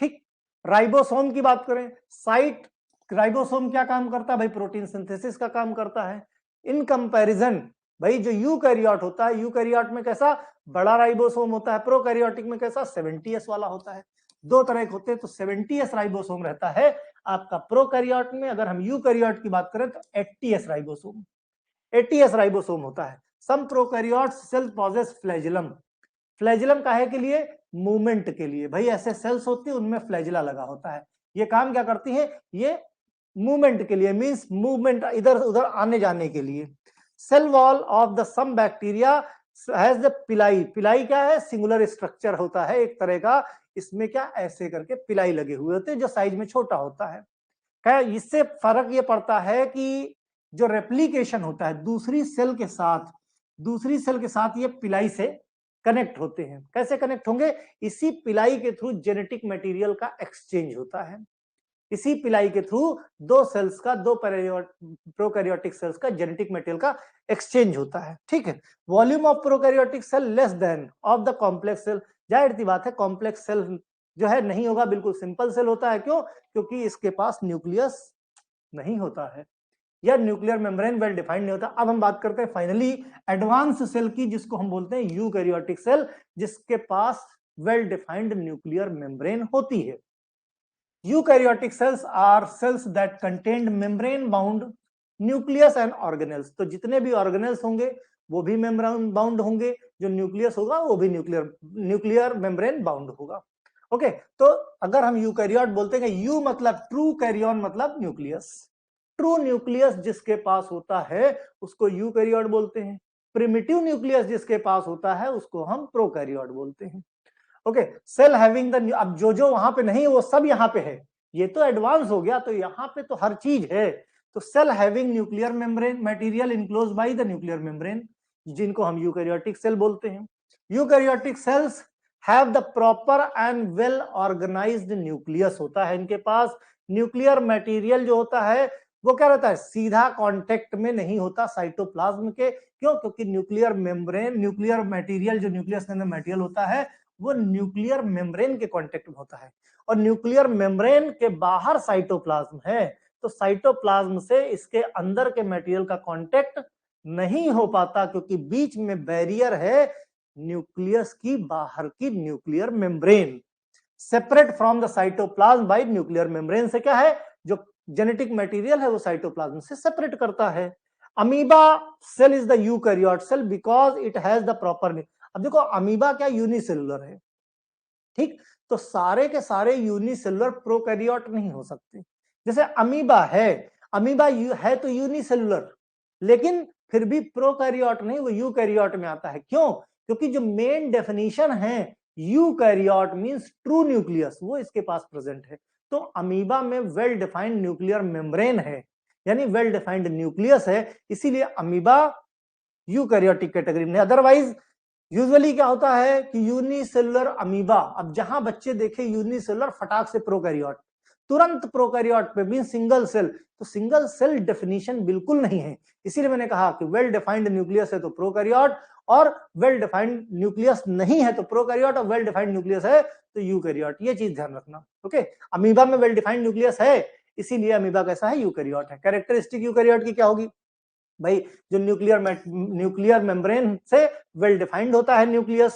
ठीक। राइबोसोम की बात करें, साइट राइबोसोम क्या काम करता है? भाई प्रोटीन सिंथेसिस का काम करता है। इन कंपैरिजन भाई जो यूकैरियोट होता है, यूकैरियोट में कैसा बड़ा राइबोसोम होता है, प्रोकैरियोटिक में कैसा 70s वाला होता है। दो तरह के होते हैं, तो 70s राइबोसोम रहता है आपका प्रोकैरियोट में। अगर हम यूकैरियोट की बात करें तो 80s राइबोसोम, 80s राइबोसोम होता है। Some prokaryotes cell possess flagellum. Flagellum काहे के लिए? मूवमेंट के लिए। भाई ऐसे सेल्स होती है उनमें फ्लैजिला लगा होता है। ये काम क्या करती है? ये मूवमेंट के लिए, मींस मूवमेंट इधर उधर आने जाने के लिए। Cell wall of the some bacteria has the pili. Pili क्या है? सिंगुलर स्ट्रक्चर होता है एक तरह का। इसमें क्या ऐसे करके पिलाई लगे हुए होते हैं जो साइज में छोटा होता है। क्या इससे फर्क ये पड़ता है कि जो रेप्लिकेशन होता है दूसरी सेल के साथ, दूसरी सेल के साथ ये पिलाई से कनेक्ट होते हैं। कैसे कनेक्ट होंगे? इसी पिलाई के थ्रू जेनेटिक मटेरियल का एक्सचेंज होता है। इसी पिलाई के थ्रू दो सेल्स का, दो प्रोकैरियोटिक सेल्स का जेनेटिक मटेरियल का एक्सचेंज होता है, ठीक है। Volume of prokaryotic cell less than of the complex cell. जाहिर सी बात है कॉम्प्लेक्स सेल जो है नहीं होगा, बिल्कुल सिंपल सेल होता है। क्यों? क्योंकि इसके पास न्यूक्लियस नहीं होता है या न्यूक्लियर मेम्ब्रेन वेल डिफाइंड नहीं होता। अब हम बात करते हैं फाइनली एडवांस सेल की, जिसको हम बोलते हैं यूकैरियोटिक सेल, जिसके पास वेल डिफाइंड न्यूक्लियर मेम्ब्रेन होती है। Eukaryotic cells are cells that contain membrane bound nucleus and organelles. तो जितने भी ऑर्गेनेल्स होंगे वो भी मेम्ब्रेन बाउंड होंगे, जो न्यूक्लियस होगा वो भी न्यूक्लियर मेम्ब्रेन बाउंड होगा। ओके, तो अगर हम यूकैरियोट बोलते हैं, यू मतलब ट्रू, कैरियन मतलब न्यूक्लियस। ट्रू न्यूक्लियस जिसके पास होता है उसको यूकैरियोट बोलते हैं। प्रिमिटिव न्यूक्लियस जिसके पास होता है उसको हम प्रोकैरियोट बोलते हैं। ओके, सेल हैविंग द, अब जो जो वहां पे नहीं है वो सब यहाँ पे है। ये तो एडवांस हो गया, तो यहाँ पे तो हर चीज है। तो cell having nuclear membrane material enclose by the nuclear membrane, जिनको हम यूकैरियोटिक सेल बोलते हैं। Eukaryotic cells have the proper and well organized nucleus होता है इनके पास। न्यूक्लियर मटेरियल जो होता है वो क्या रहता है? सीधा कांटेक्ट में नहीं होता साइटोप्लाज्म के। क्यों? क्योंकि न्यूक्लियर मेम्ब्रेन, न्यूक्लियर मटेरियल जो न्यूक्लियस के अंदर मटेरियल होता है वो न्यूक्लियर मेम्ब्रेन के कांटेक्ट में होता है, और न्यूक्लियर मेम्ब्रेन के बाहर साइटोप्लाज्म है। तो साइटोप्लाज्म से इसके अंदर के मटेरियल का कांटेक्ट नहीं हो पाता, क्योंकि बीच में बैरियर है न्यूक्लियस की बाहर की nuclear membrane. Separate from the cytoplasm bye nuclear membrane से क्या है? जो जेनेटिक मटेरियल है वो साइटोप्लाज्म से सेपरेट करता है। Amoeba cell is the eukaryote cell because it has the proper. अब देखो अमीबा क्या यूनिसेलुलर है, ठीक। तो सारे के सारे यूनिसेलुलर प्रोकैरियोट नहीं हो सकते। जैसे अमीबा है, अमीबा है तो यूनिसेलुलर, लेकिन फिर भी प्रोकैरियोट नहीं, वो यूकैरियोट में आता है। क्यों? क्योंकि जो मेन डेफिनेशन है यूकैरियोट मींस ट्रू न्यूक्लियस, वो इसके पास प्रेजेंट है। तो अमीबा में वेल डिफाइंड न्यूक्लियर मेम्ब्रेन है, यानी वेल डिफाइंड न्यूक्लियस है, इसीलिए अमीबा यूकैरियोटिक कैटेगरी में। अदरवाइज यूजुअली क्या होता है कि यूनिसेलुलर अमीबा, अब जहां बच्चे देखे यूनिसेलुलर फटाक से प्रोकैरियोट, तुरंत प्रोकैरियोट पे मीन सिंगल सेल। तो सिंगल सेल डेफिनेशन बिल्कुल नहीं है, इसीलिए मैंने कहा कि वेल डिफाइंड न्यूक्लियस है तो प्रोकैरियोट, और वेल डिफाइंड न्यूक्लियस नहीं है तो प्रोकैरियोट, और वेल डिफाइंड न्यूक्लियस है तो यूकैरियोट। ये चीज ध्यान रखना। ओके, अमीबा में वेल डिफाइंड न्यूक्लियस है, इसीलिए अमीबा कैसा है? यूकैरियोट है। कैरेक्टरिस्टिक यूकैरियोट की क्या होगी? भाई जो न्यूक्लियर मेम्ब्रेन से वेल डिफाइंड होता है न्यूक्लियस,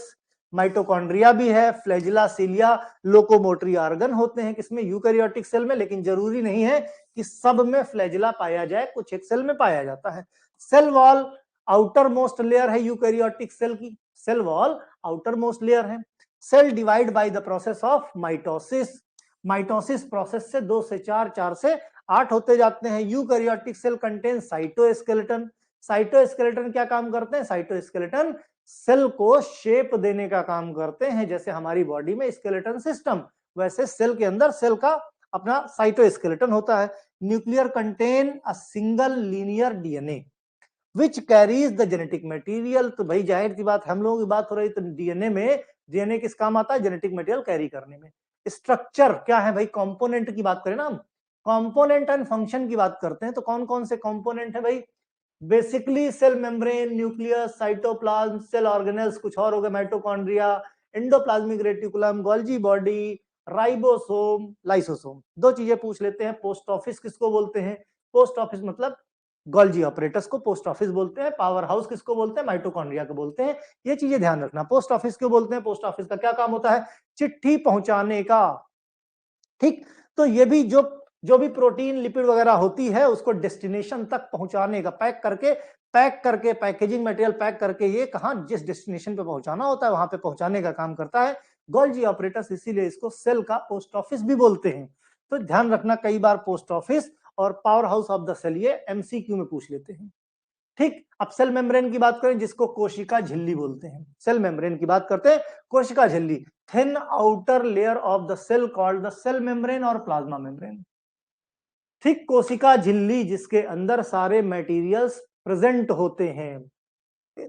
माइटोकॉन्ड्रिया भी है, फ्लैजिला, सीलिया, लोकोमोटरी ऑर्गन होते हैं किसमें? यूकैरियोटिक सेल में। लेकिन जरूरी नहीं है कि सब में फ्लैजिला पाया जाए, कुछ एक सेल में पाया जाता है। Cell wall outermost layer है यूकैरियोटिक सेल की, cell wall outermost layer है। Cell divide by the process of mitosis, mitosis process से 2 से 4, 4 से 8 होते जाते हैं। Eukaryotic cell contain cytoskeleton. Cytoskeleton क्या काम करते हैं? साइटोस्केलेटन सेल को शेप देने का काम करते हैं। जैसे हमारी बॉडी में स्केलेटन सिस्टम, वैसे सेल के अंदर सेल का अपना साइटोस्केलेटन होता है। Nuclear contain a single linear DNA which carries the genetic material. तो भाई जाहिर सी बात, हम लोगों की बात हो रही, तो डीएनए में, डीएनए किस काम आता है? जेनेटिक मटेरियल कैरी करने में। स्ट्रक्चर क्या है भाई? कंपोनेंट की बात करें ना हम, कंपोनेंट एंड फंक्शन की बात करते हैं, तो कौन कौन से कंपोनेंट है भाई? Basically cell membrane, nucleus, cytoplasm, cell organelles, कुछ और हो गए, mitochondria, endoplasmic reticulum, Golgi body, ribosome, lysosome. दो चीजें पूछ लेते हैं। पोस्ट ऑफिस किसको बोलते हैं? पोस्ट ऑफिस मतलब गोल्जी ऑपरेटस को पोस्ट ऑफिस बोलते हैं। पावर हाउस किसको बोलते हैं? माइटोकॉन्ड्रिया को बोलते हैं। ये चीजें ध्यान रखना। पोस्ट ऑफिस क्यों बोलते हैं? पोस्ट ऑफिस का क्या काम होता है? चिट्ठी पहुंचाने का। ठीक, तो ये भी जो जो भी प्रोटीन लिपिड वगैरह होती है उसको डेस्टिनेशन तक पहुंचाने का, पैक करके पैकेजिंग मटेरियल पैक करके ये कहां, जिस डेस्टिनेशन पे पहुंचाना होता है वहां पे पहुंचाने का काम करता है गोल्जी ऑपरेटस। इसीलिए इसको सेल का पोस्ट ऑफिस भी बोलते हैं। तो ध्यान रखना, कई बार पोस्ट ऑफिस और power house of the cell ये एमसीक्यू में पूछ लेते हैं। ठीक, अब सेल मेम्ब्रेन की बात करें, जिसको कोशिका झिल्ली बोलते हैं। सेल मेम्ब्रेन की बात करते हैं, कोशिका झिल्ली, thin outer layer of the cell called the cell membrane और प्लाज्मा मेम्ब्रेन। ठीक, कोशिका झिल्ली जिसके अंदर सारे मटेरियल्स प्रेजेंट होते हैं।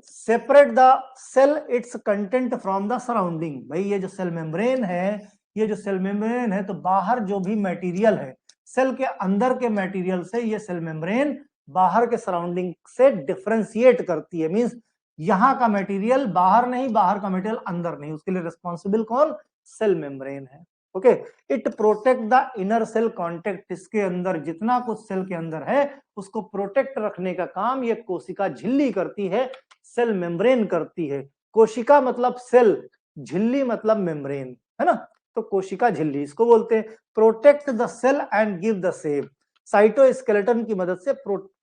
Separate the cell its content from the surrounding. भाई ये जो सेल मेम्ब्रेन है, ये जो सेल मेम्ब्रेन है, तो बाहर जो भी मटेरियल है, सेल के अंदर के मटेरियल से ये सेल मेम्ब्रेन बाहर के सराउंडिंग से डिफरेंशिएट करती है। मींस यहां का मटेरियल बाहर नहीं, बाहर का मटेरियल अंदर नहीं, उसके लिए रिस्पॉन्सिबल कौन? सेल मेम्ब्रेन है। Okay, it protect the inner cell contact. इसके अंदर जितना कुछ सेल के अंदर है उसको प्रोटेक्ट रखने का काम ये कोशिका झिल्ली करती है, सेल मेम्ब्रेन करती है। कोशिका मतलब सेल, झिल्ली मतलब मेम्ब्रेन, है ना? तो कोशिका झिल्ली इसको बोलते हैं। Protect the cell and give the shape. Cytoskeleton की मदद से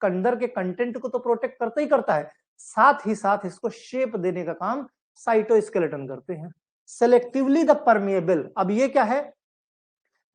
अंदर के कंटेंट को तो प्रोटेक्ट करता ही करता है, साथ ही साथ इसको शेप देने का काम साइटोस्केलेटन करते हैं। Selectively the permeable. अब ये क्या है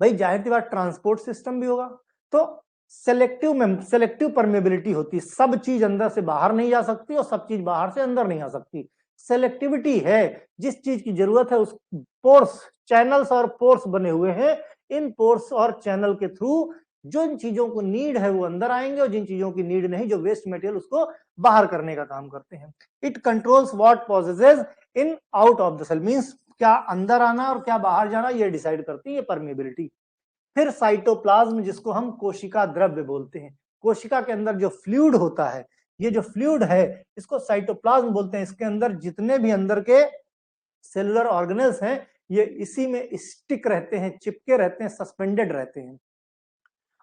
भाई? जाहिर सी बात, ट्रांसपोर्ट सिस्टम भी होगा, तो सेलेक्टिव परमेबिलिटी होती है। सब चीज अंदर से बाहर नहीं जा सकती और सब चीज बाहर से अंदर नहीं आ सकती। सेलेक्टिविटी है, जिस चीज की जरूरत है उस पोर्स, चैनल्स और पोर्स बने हुए हैं, इन पोर्स और चैनल के थ्रू जिन चीजों को नीड है वो अंदर आएंगे और जिन चीजों की नीड नहीं, जो वेस्ट मटेरियल, उसको बाहर करने का काम करते हैं। It controls what possesses in out of the cell. Means क्या अंदर आना और क्या बाहर जाना ये डिसाइड करती है परमेबिलिटी। फिर साइटोप्लाज्म, जिसको हम कोशिका द्रव्य बोलते हैं। कोशिका के अंदर जो फ्लूइड होता है, ये जो फ्लूइड है इसको साइटोप्लाज्म बोलते हैं। इसके अंदर जितने भी अंदर के सेलुलर ऑर्गेनेल्स हैं ये इसी में स्टिक रहते हैं, चिपके रहते हैं, सस्पेंडेड रहते हैं।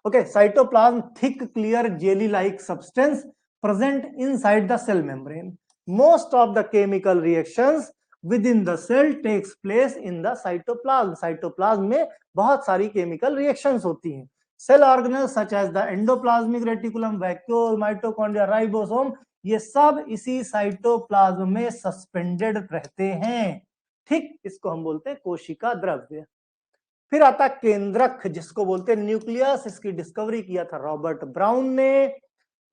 Okay, cytoplasm thick clear jelly like substance present inside the cell membrane. Most of the chemical reactions within the cell takes place in the cytoplasm. Cytoplasm में बहुत सारी केमिकल रिएक्शंस होती हैं। Cell organelles such as the endoplasmic reticulum, vacuole, mitochondria, ribosome, ये सब इसी cytoplasm में suspended रहते हैं। ठीक, इसको हम बोलते हैं कोशिका द्रव्य। फिर आता केंद्रक, जिसको बोलते हैं न्यूक्लियस। इसकी डिस्कवरी किया था रॉबर्ट ब्राउन ने।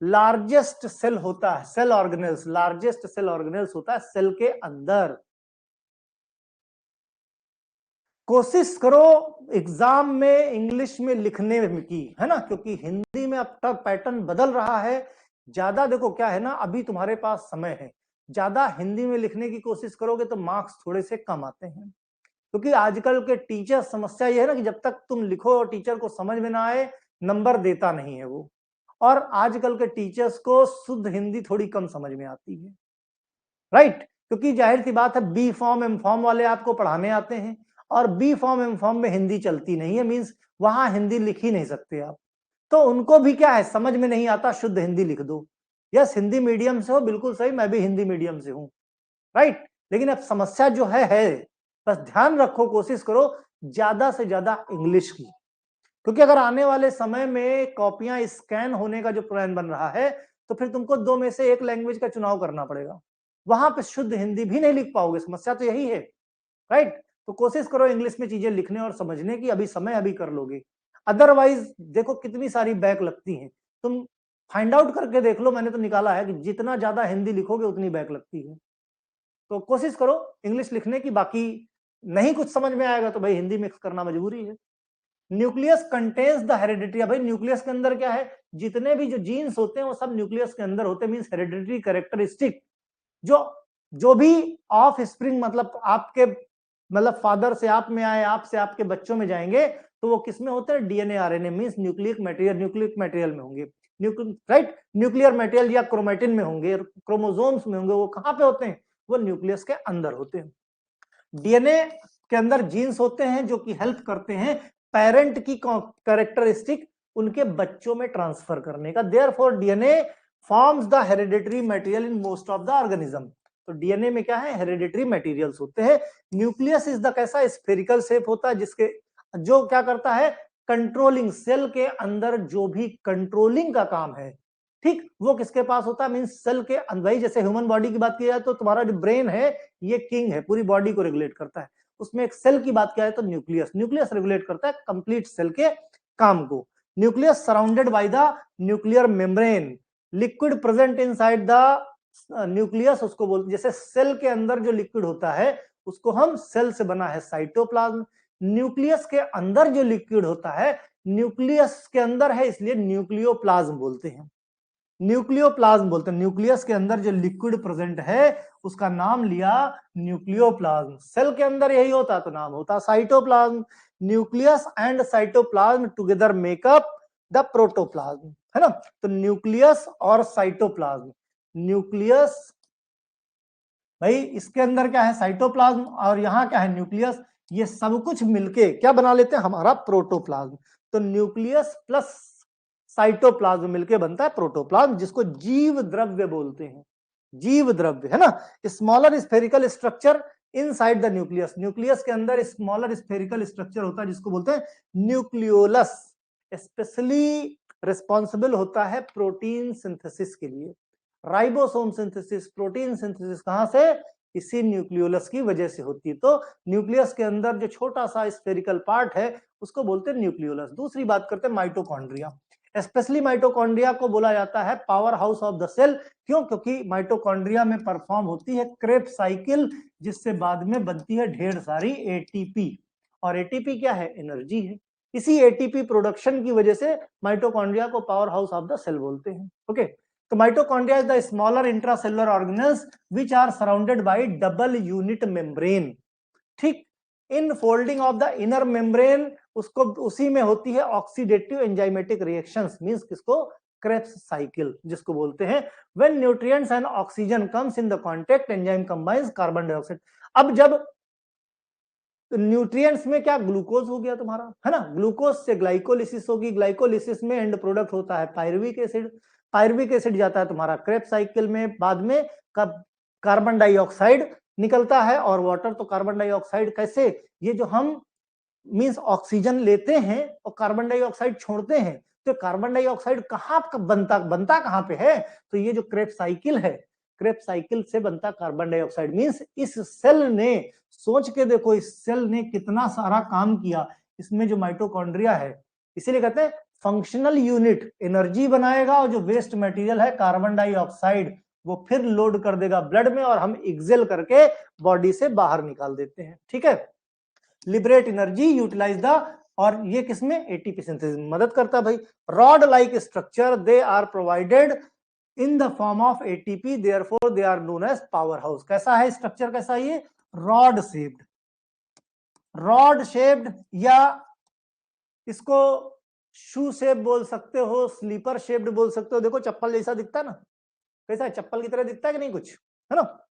लार्जेस्ट सेल होता है, cell organelles, largest cell organelles होता है सेल के अंदर। कोशिश करो एग्जाम में इंग्लिश में लिखने की, है ना, क्योंकि हिंदी में अब तक पैटर्न बदल रहा है ज्यादा। देखो क्या है ना, अभी तुम्हारे पास समय है, ज्यादा हिंदी में लिखने की कोशिश करोगे तो मार्क्स थोड़े से कम आते हैं। क्योंकि आजकल के टीचर, समस्या ये है ना कि जब तक तुम लिखो और टीचर को समझ में ना आए, नंबर देता नहीं है वो। और आजकल के टीचर्स को शुद्ध हिंदी थोड़ी कम समझ में आती है, राइट? क्योंकि जाहिर सी बात है, बी फॉर्म एम फॉर्म वाले आपको पढ़ाने आते हैं और बी फॉर्म एम फॉर्म में हिंदी चलती नहीं है, मींस वहां हिंदी लिख ही नहीं सकते आप। तो उनको भी क्या है, समझ में नहीं आता, शुद्ध हिंदी लिख दो। यस, हिंदी मीडियम से हो, बिल्कुल सही, मैं भी हिंदी मीडियम से हूं, राइट। लेकिन अब समस्या जो है, बस ध्यान रखो, कोशिश करो ज्यादा से ज्यादा इंग्लिश की। क्योंकि अगर आने वाले समय में कॉपियां स्कैन होने का जो प्लान बन रहा है, तो फिर तुमको दो में से एक लैंग्वेज का चुनाव करना पड़ेगा, वहां पे शुद्ध हिंदी भी नहीं लिख पाओगे। समस्या तो यही है, राइट। तो कोशिश करो इंग्लिश में चीजें लिखने और समझने की, अभी समय अभी कर लोगे, अदरवाइज देखो कितनी सारी बैक लगती हैं। तुम फाइंड आउट करके देख लो, मैंने तो निकाला है कि जितना ज्यादा हिंदी लिखोगे उतनी बैक लगती है। तो कोशिश करो इंग्लिश लिखने की, बाकी नहीं कुछ समझ में आएगा तो भाई हिंदी मिक्स करना मजबूरी है। न्यूक्लियस कंटेन्स द हेरिडिटरी, भाई न्यूक्लियस के अंदर क्या है, जितने भी जो जीन्स होते हैं वो सब न्यूक्लियस के अंदर होते हैं, मींस हेरिडिटरी कैरेक्टरिस्टिक, जो जो भी ऑफ स्प्रिंग मतलब आपके मतलब फादर से आप में आए, आप से आपके बच्चों में जाएंगे, तो वो किस में होते हैं, DNA RNA means nucleic material में होंगे, राइट, न्यूक्लियर मटेरियल या क्रोमेटिन में होंगे, क्रोमोसोम्स में होंगे, वो कहां पे होते हैं, वो न्यूक्लियस के अंदर होते हैं। डीएनए के अंदर जीन्स होते हैं जो कि हेल्प करते हैं पेरेंट की कैरेक्टरिस्टिक उनके बच्चों में ट्रांसफर करने का, therefore DNA forms the hereditary material in most of the organism. तो डीएनए में क्या है, हेरिडिटरी मटेरियल्स होते हैं। न्यूक्लियस इज द कैसा, स्फेरिकल शेप होता है, जिसके जो क्या करता है, कंट्रोलिंग, सेल के अंदर जो भी कंट्रोलिंग का काम है, ठीक, वो किसके पास होता है, मींस सेल के अंदर। जैसे ह्यूमन बॉडी की बात की जाए तो तुम्हारा जो ब्रेन है ये किंग है, पूरी बॉडी को रेगुलेट करता है। उसमें एक सेल की बात किया जाए तो न्यूक्लियस रेगुलेट करता है कंप्लीट सेल के काम को। Nucleus surrounded by the nuclear membrane, liquid present inside the nucleus, उसको बोलते, जैसे सेल के अंदर जो लिक्विड होता है उसको हम, सेल से बना है साइटोप्लाज्म, न्यूक्लियस के अंदर जो लिक्विड होता है न्यूक्लियस के अंदर है, इसलिए न्यूक्लियोप्लाज्म बोलते हैं, न्यूक्लियोप्लाज्म बोलते हैं। न्यूक्लियस के अंदर जो लिक्विड प्रेजेंट है उसका नाम लिया न्यूक्लियोप्लाज्म। सेल के अंदर यही होता तो नाम होता cytoplasm. Nucleus and cytoplasm together makeup the protoplasm, है ना। तो न्यूक्लियस और साइटोप्लाज्म, न्यूक्लियस भाई इसके अंदर क्या है, साइटोप्लाज्म, और यहाँ क्या है, न्यूक्लियस, ये सब कुछ मिलके क्या बना लेते हैं, हमारा प्रोटोप्लाज्म। तो न्यूक्लियस प्लस साइटोप्लाज्म मिलके बनता है प्रोटोप्लाज्म, जिसको जीव द्रव्य बोलते हैं, जीव द्रव्य, है ना। Smaller spherical structure inside the nucleus, nucleus के अंदर स्मॉलर स्फेरिकल स्ट्रक्चर होता है जिसको बोलते हैं न्यूक्लियोलस, स्पेशली रिस्पॉन्सिबल होता है प्रोटीन सिंथेसिस के लिए। राइबोसोम सिंथेसिस, प्रोटीन सिंथेसिस कहां से, इसी न्यूक्लियोलस की वजह से होती है। तो न्यूक्लियस के अंदर जो छोटा सा स्फेरिकल पार्ट है उसको बोलते हैं न्यूक्लियोलस। दूसरी बात करते हैं माइटोकॉन्ड्रिया, स्पेशली माइटोकॉन्ड्रिया को बोला जाता है power house of the cell. क्यों, क्योंकि माइटोकॉन्ड्रिया में परफॉर्म होती है क्रेब्स साइकिल, जिससे बाद में बनती है ढेर सारी एटीपी, और एटीपी क्या है, एनर्जी है। इसी एटीपी प्रोडक्शन की वजह से माइटोकॉन्ड्रिया को power house of the cell बोलते हैं। ओके, तो mitochondria is the smaller intracellular organelles which are surrounded by double unit membrane, ठीक। Infolding of the inner membrane, उसको उसी में होती है ऑक्सीडेटिव एंजाइमेटिक रिएक्शंस, मींस किसको, क्रेब्स साइकिल जिसको बोलते हैं। When nutrients and oxygen comes in the contact, enzyme combines carbon dioxide. अब जब न्यूट्रिएंट्स में क्या, ग्लूकोज हो गया तुम्हारा, है ना, ग्लूकोज से ग्लाइकोलिसिस होगी, ग्लाइकोलिसिस में एंड प्रोडक्ट होता है पायरुविक एसिड, पायरुविक एसिड जाता है तुम्हारा क्रेब्स साइकिल में, बाद में कब कार्बन डाइऑक्साइड निकलता है, और वाटर। तो कार्बन डाइऑक्साइड कैसे, ये जो हम मींस ऑक्सीजन लेते हैं और कार्बन डाइऑक्साइड छोड़ते हैं, तो कार्बन डाइऑक्साइड कहाँ बनता कहाँ पे है, तो ये जो क्रेब्स साइकिल है, क्रेब्स साइकिल से बनता कार्बन डाइऑक्साइड। मींस इस सेल ने, सोच के देखो इस सेल ने कितना सारा काम किया, इसमें जो माइटोकॉन्ड्रिया है, इसीलिए कहते हैं फंक्शनल यूनिट एनर्जी बनाएगा, और जो वेस्ट मटेरियल है कार्बन डाइऑक्साइड वो फिर लोड कर देगा ब्लड में, और हम एक्सेल करके बॉडी से बाहर निकाल देते हैं, ठीक है। लिबरेट एनर्जी, यूटिलाइज द, और ये किसमें, एटीपी सिंथेसिस में मदद करता है भाई। Rod like structure, they are provided in the form of ATP, therefore they are known as power house. कैसा है स्ट्रक्चर, कैसा है ये, रॉड शेप्ड, रॉड शेप्ड, या इसको शू शेप बोल सकते हो, स्लीपर शेप्ड बोल सकते हो। देखो चप्पल जैसा दिखता है ना, कैसा है, चप्पल की तरह दिखता है कि नहीं कुछ, है ना।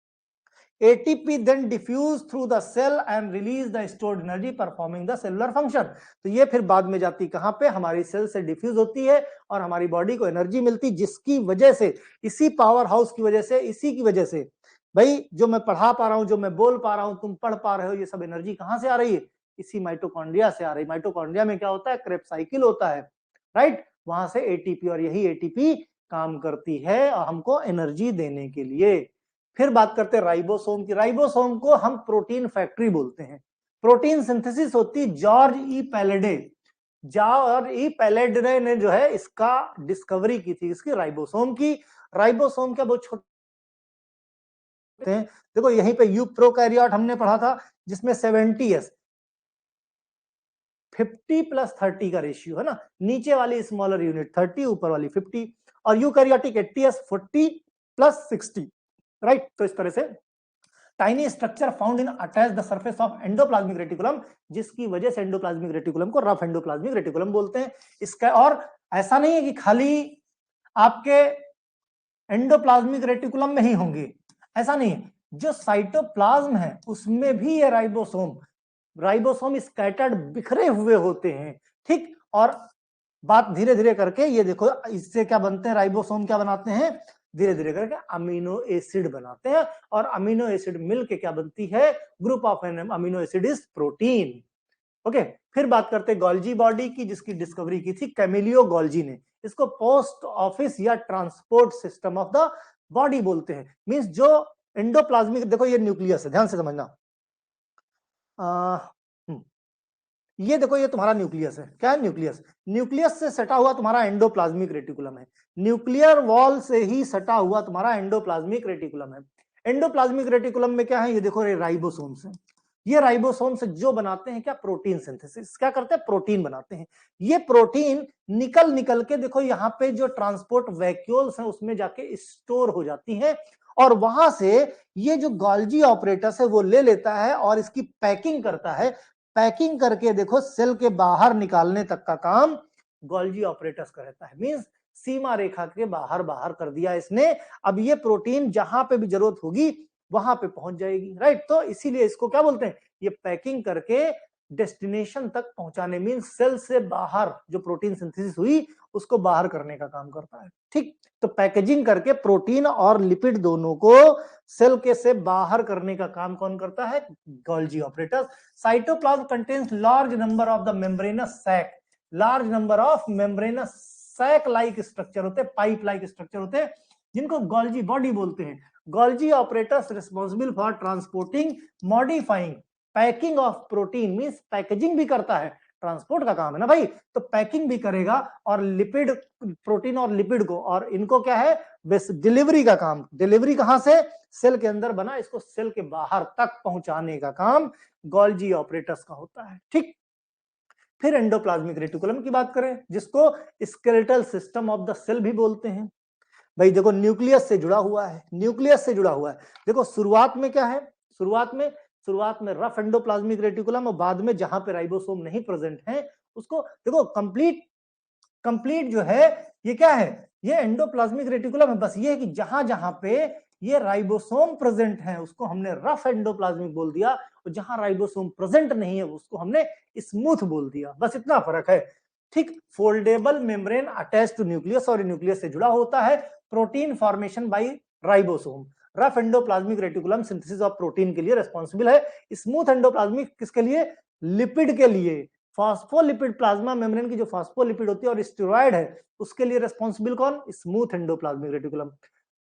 ATP then diffuse through the cell and release the stored energy performing the cellular function। तो ये फिर बाद में जाती कहां पे, हमारी सेल से डिफ्यूज होती है और हमारी बॉडी को एनर्जी मिलती, जिसकी वजह से, इसी पावर हाउस की वजह से, इसी की वजह से भाई जो मैं पढ़ा पा रहा हूं, जो मैं बोल पा रहा हूं, तुम पढ़ पा रहे हो, ये सब एनर्जी कहां से आ रही है, इसी माइटोकॉन्ड्रिया से आ रही है। माइटोकॉन्ड्रिया में क्या होता है, क्रेब्स साइकिल होता है, राइट, वहां से एटीपी, और यही एटीपी काम करती है और हमको एनर्जी देने के लिए। फिर बात करते हैं राइबोसोम की। राइबोसोम को हम प्रोटीन फैक्ट्री बोलते हैं। प्रोटीन सिंथेसिस होती जॉर्ज ई पैलेडे। जॉर्ज ई पैलेडे ने जो है इसका डिस्कवरी की थी, इसकी राइबोसोम की। राइबोसोम क्या बहुत छोटे हैं, देखो यहीं पे यूप्रोकैरियोट हमने पढ़ा था जिसमें 70s 50 + 30 का रेशियो है ना, नीचे वाली स्मॉलर यूनिट 30, ऊपर वाली 50, और यूकैरियोटिक 80s 40 + 60, राइट। तो इस तरह से tiny structure found in attach the surface of endoplasmic reticulum, जिसकी वजह से एंडोप्लाज्मिक रेटिकुलम को रफ एंडोप्लाज्मिक रेटिकुलम बोलते हैं। इसका और ऐसा नहीं है कि खाली आपके एंडोप्लाज्मिक रेटिकुलम में ही होंगे, ऐसा नहीं है, जो साइटोप्लाज्म है उसमें भी ये राइबोसोम स्कैटर्ड बिखरे हुए होते हैं, ठीक। और बात धीरे धीरे करके ये देखो इससे क्या बनते हैं, राइबोसोम क्या बनाते हैं, धीरे धीरे करके अमीनो एसिड बनाते हैं, और अमीनो एसिड मिलके क्या बनती है, group of an amino acid is protein. Okay, फिर बात करते हैं गोल्जी बॉडी की, जिसकी डिस्कवरी की थी कैमिलियो गोल्जी ने। इसको पोस्ट ऑफिस या transport system of the body बोलते हैं। मींस जो एंडोप्लाज्मिक, देखो ये न्यूक्लियस है, ध्यान से समझना। ये देखो ये तुम्हारा न्यूक्लियस है, क्या है न्यूक्लियस, न्यूक्लियस से सटा हुआ तुम्हारा एंडोप्लाज्मिक रेटिकुलम है, न्यूक्लियर वॉल से ही सटा हुआ तुम्हारा एंडोप्लाज्मिक रेटिकुलम है। एंडोप्लाज्मिक रेटिकुलम में क्या है, ये देखो ये राइबोसोम्स है, ये राइबोसोम्स जो बनाते हैं क्या, प्रोटीन सिंथेसिस, क्या करते हैं, प्रोटीन बनाते हैं। ये प्रोटीन निकल निकल के देखो यहाँ पे जो ट्रांसपोर्ट वैक्यूल्स हैं उसमें जाके स्टोर हो जाती हैं, और वहां से ये जो गोल्जी ऑपरेटस है वो ले लेता है और इसकी पैकिंग करता है। पैकिंग करके देखो सेल के बाहर निकालने तक का काम गोल्जी ऑपरेटस का रहता है। मींस सीमा रेखा के बाहर बाहर कर दिया इसने, अब ये प्रोटीन जहां पे भी जरूरत होगी वहां पे पहुंच जाएगी, राइट। तो इसीलिए इसको क्या बोलते हैं, ये पैकिंग करके डेस्टिनेशन तक पहुंचाने, मींस सेल से बाहर जो प्रोटीन सिंथेसिस हुई उसको बाहर करने का काम करता है, ठीक। तो पैकेजिंग करके प्रोटीन और लिपिड दोनों को सेल के से बाहर करने का काम कौन करता है, Golgi operators. Cytoplasm contains large number of the membranous sac, large number of membranous sac like structure होते हैं, पाइप लाइक स्ट्रक्चर होते हैं, जिनको गोल्जी बॉडी बोलते हैं। Golgi operators responsible for transporting, modifying, packing of protein, means packaging भी करता है, ट्रांसपोर्ट का काम है ना भाई, तो पैकिंग भी करेगा, और लिपिड, प्रोटीन और लिपिड को, और इनको क्या है, डिलीवरी का काम, डिलीवरी कहां से, सेल के अंदर बना, इसको सेल के बाहर तक पहुंचाने का काम गोल्जी ऑपरेटर्स का होता है, ठीक। फिर एंडोप्लाज्मिक रेटिकुलम की बात करें, जिसको skeletal system of the cell भी बोलते हैं। भाई देखो न्यूक्लियस से जुड़ा हुआ है, न्यूक्लियस से जुड़ा हुआ है। देखो शुरुआत में क्या है, शुरुआत में रफ एंडोप्लाज्मिक रेटिकुलम, और बाद में जहां पे राइबोसोम नहीं प्रेजेंट है उसको देखो कंप्लीट जो है ये क्या है, ये एंडोप्लाज्मिक रेटिकुलम है। बस ये है कि जहां जहां पे ये राइबोसोम प्रेजेंट है उसको हमने रफ एंडोप्लाज्मिक बोल दिया, और जहां राइबोसोम प्रेजेंट नहीं है उसको हमने स्मूथ बोल दिया, बस इतना फर्क है, ठीक। Foldable membrane attach to nucleus, और न्यूक्लियस से जुड़ा होता है, protein formation by ribosome. Rough endoplasmic reticulum synthesis of protein के लिए रिस्पॉन्सिबल है, स्मूथ एंडोप्लाज्मिक किसके लिए, लिपिड के लिए। फॉस्फोलिपिड प्लाज्मा मेम्ब्रेन की जो फॉस्फोलिपिड होती है और स्टेरॉइड है उसके लिए रिस्पॉन्सिबल कौन, स्मूथ एंडोप्लाज्मिक रेटिकुलम।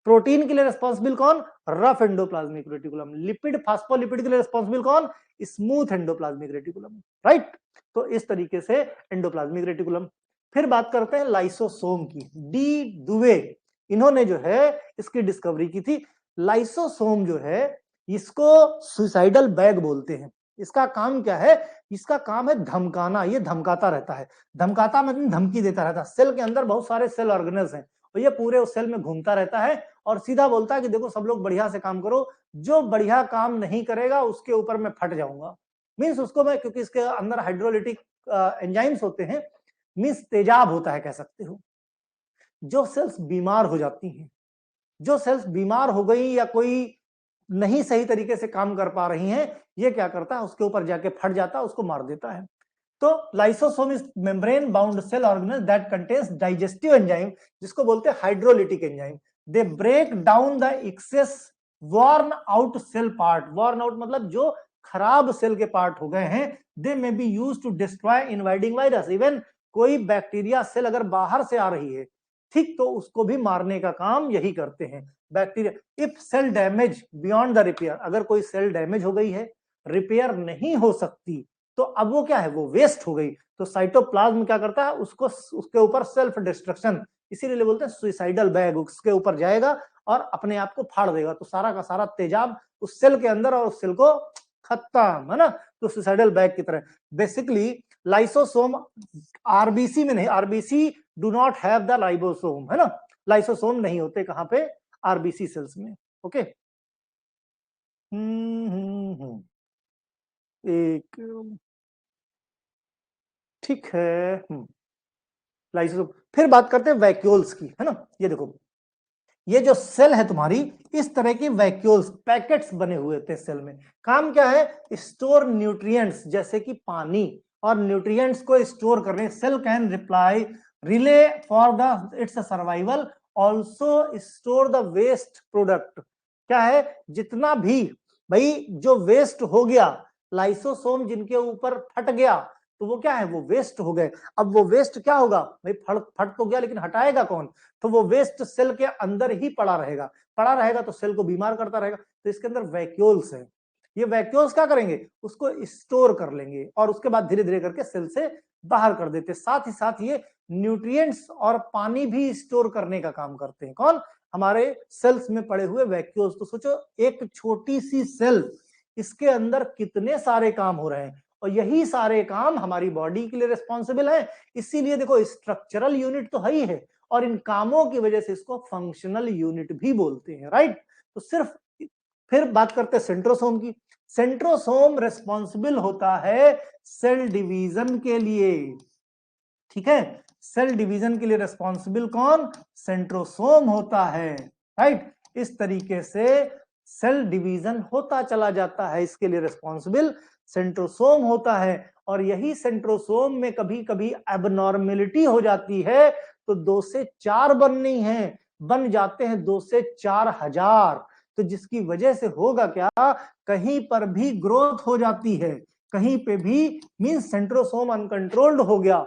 प्रोटीन के लिए रिस्पॉन्सिबल कौन, rough endoplasmic reticulum. Lipid, phospholipid के लिए रिस्पॉन्सिबल कौन, स्मूथ एंडोप्लाज्मिक रेटिकुलम, राइट। तो इस तरीके से एंडोप्लाज्मिक रेटिकुलम। फिर बात करते हैं लाइसोसोम की, डी दुवे, इन्होंने जो है इसकी डिस्कवरी की थी। लाइसोसोम जो है इसको सुसाइडल बैग बोलते हैं। इसका काम क्या है, इसका काम है धमकाना, ये धमकाता रहता है, धमकाता मतलब धमकी देता रहता है। सेल के अंदर बहुत सारे सेल ऑर्गेनल्स हैं, और ये पूरे उस सेल में घूमता रहता है और सीधा बोलता है कि देखो सब लोग बढ़िया से काम करो, जो बढ़िया काम नहीं करेगा उसके ऊपर मैं फट जाऊंगा। मींस उसको मैं, क्योंकि इसके अंदर हाइड्रोलिटिक एंजाइम्स होते हैं, मींस तेजाब होता है कह सकते हो। जो सेल्स बीमार हो जाती हैं, जो सेल्स बीमार हो गई या कोई नहीं सही तरीके से काम कर पा रही हैं, ये क्या करता है, उसके ऊपर जाके फट जाता है, उसको मार देता है। तो lysosome is membrane bound cell organelle that contains digestive enzyme, जिसको बोलते हैं hydrolytic enzyme. They break down the excess worn out cell part, worn out मतलब जो खराब सेल के पार्ट हो गए हैं। They may be used to destroy invading virus, even कोई बैक्टीरिया सेल अगर बाहर से आ रही है, ठीक, तो उसको भी मारने का काम यही करते हैं bacteria. If cell damage beyond the repair, अगर कोई सेल डैमेज हो गई है रिपेयर नहीं हो सकती, तो अब वो क्या है, वो वेस्ट हो गई। तो साइटोप्लाज्म क्या करता है, उसको उसके ऊपर सेल्फ डिस्ट्रक्शन, इसीलिए बोलते हैं सुइसाइडल बैग, उसके ऊपर जाएगा और अपने आप को फाड़ देगा, तो सारा का सारा तेजाब उस सेल के अंदर और उस सेल को खत्म, है ना। तो सुइसाइडल बैग की तरह बेसिकली लाइसोसोम आरबीसी में नहीं, RBC do not have the lysosome, है ना, लाइसोसोम नहीं होते कहां पे, आरबीसी सेल्स में। ओके, एक ठीक है। लाइसोसोम, फिर बात करते हैं वैक्यूल्स की, है ना। ये देखो, ये जो सेल है तुम्हारी, इस तरह की वैक्यूल्स पैकेट्स बने हुए थे सेल में। काम क्या है, स्टोर न्यूट्रिएंट्स, जैसे कि पानी और न्यूट्रिएंट्स को स्टोर करने। Cell can reply rely for the its survival, also store the waste product. क्या है, जितना भी भाई जो वेस्ट हो गया, लाइसोसोम जिनके ऊपर फट गया, तो वो क्या है, वो वेस्ट हो गए। अब वो वेस्ट क्या होगा भाई, फट तो गया, लेकिन हटाएगा कौन, तो वो वेस्ट सेल के अंदर ही पड़ा रहेगा, पड़ा रहेगा तो सेल को बीमार करता रहेगा। तो इसके अंदर वैक्यूल्स है, ये वैक्यूल्स क्या करेंगे, उसको स्टोर कर लेंगे और उसके बाद धीरे धीरे करके सेल से बाहर कर देते। साथ ही साथ ये न्यूट्रिएंट्स और पानी भी स्टोर करने का काम करते हैं। कौन, हमारे सेल्स में पड़े हुए वैक्यूल्स। तो सोचो एक छोटी सी सेल, इसके अंदर कितने सारे काम हो रहे हैं, और यही सारे काम हमारी बॉडी के लिए रिस्पॉन्सिबल है। इसीलिए देखो स्ट्रक्चरल यूनिट तो है ही है, और इन कामों की वजह से इसको फंक्शनल यूनिट भी बोलते हैं, राइट। तो सिर्फ, फिर बात करते हैं सेंट्रोसोम की। सेंट्रोसोम रिस्पॉन्सिबल होता है सेल डिवीजन के लिए, ठीक है। सेल डिवीजन के लिए रिस्पॉन्सिबल कौन, सेंट्रोसोम होता है, राइट। इस तरीके से सेल डिवीजन होता चला जाता है, इसके लिए रिस्पॉन्सिबल सेंट्रोसोम होता है। और यही सेंट्रोसोम में कभी कभी एबनॉर्मेलिटी हो जाती है, तो 2 से 4 बननी है, बन जाते हैं 2 से 4,000। तो जिसकी वजह से होगा क्या, कहीं पर भी ग्रोथ हो जाती है, कहीं पे भी मींस सेंट्रोसोम अनकंट्रोल्ड हो गया,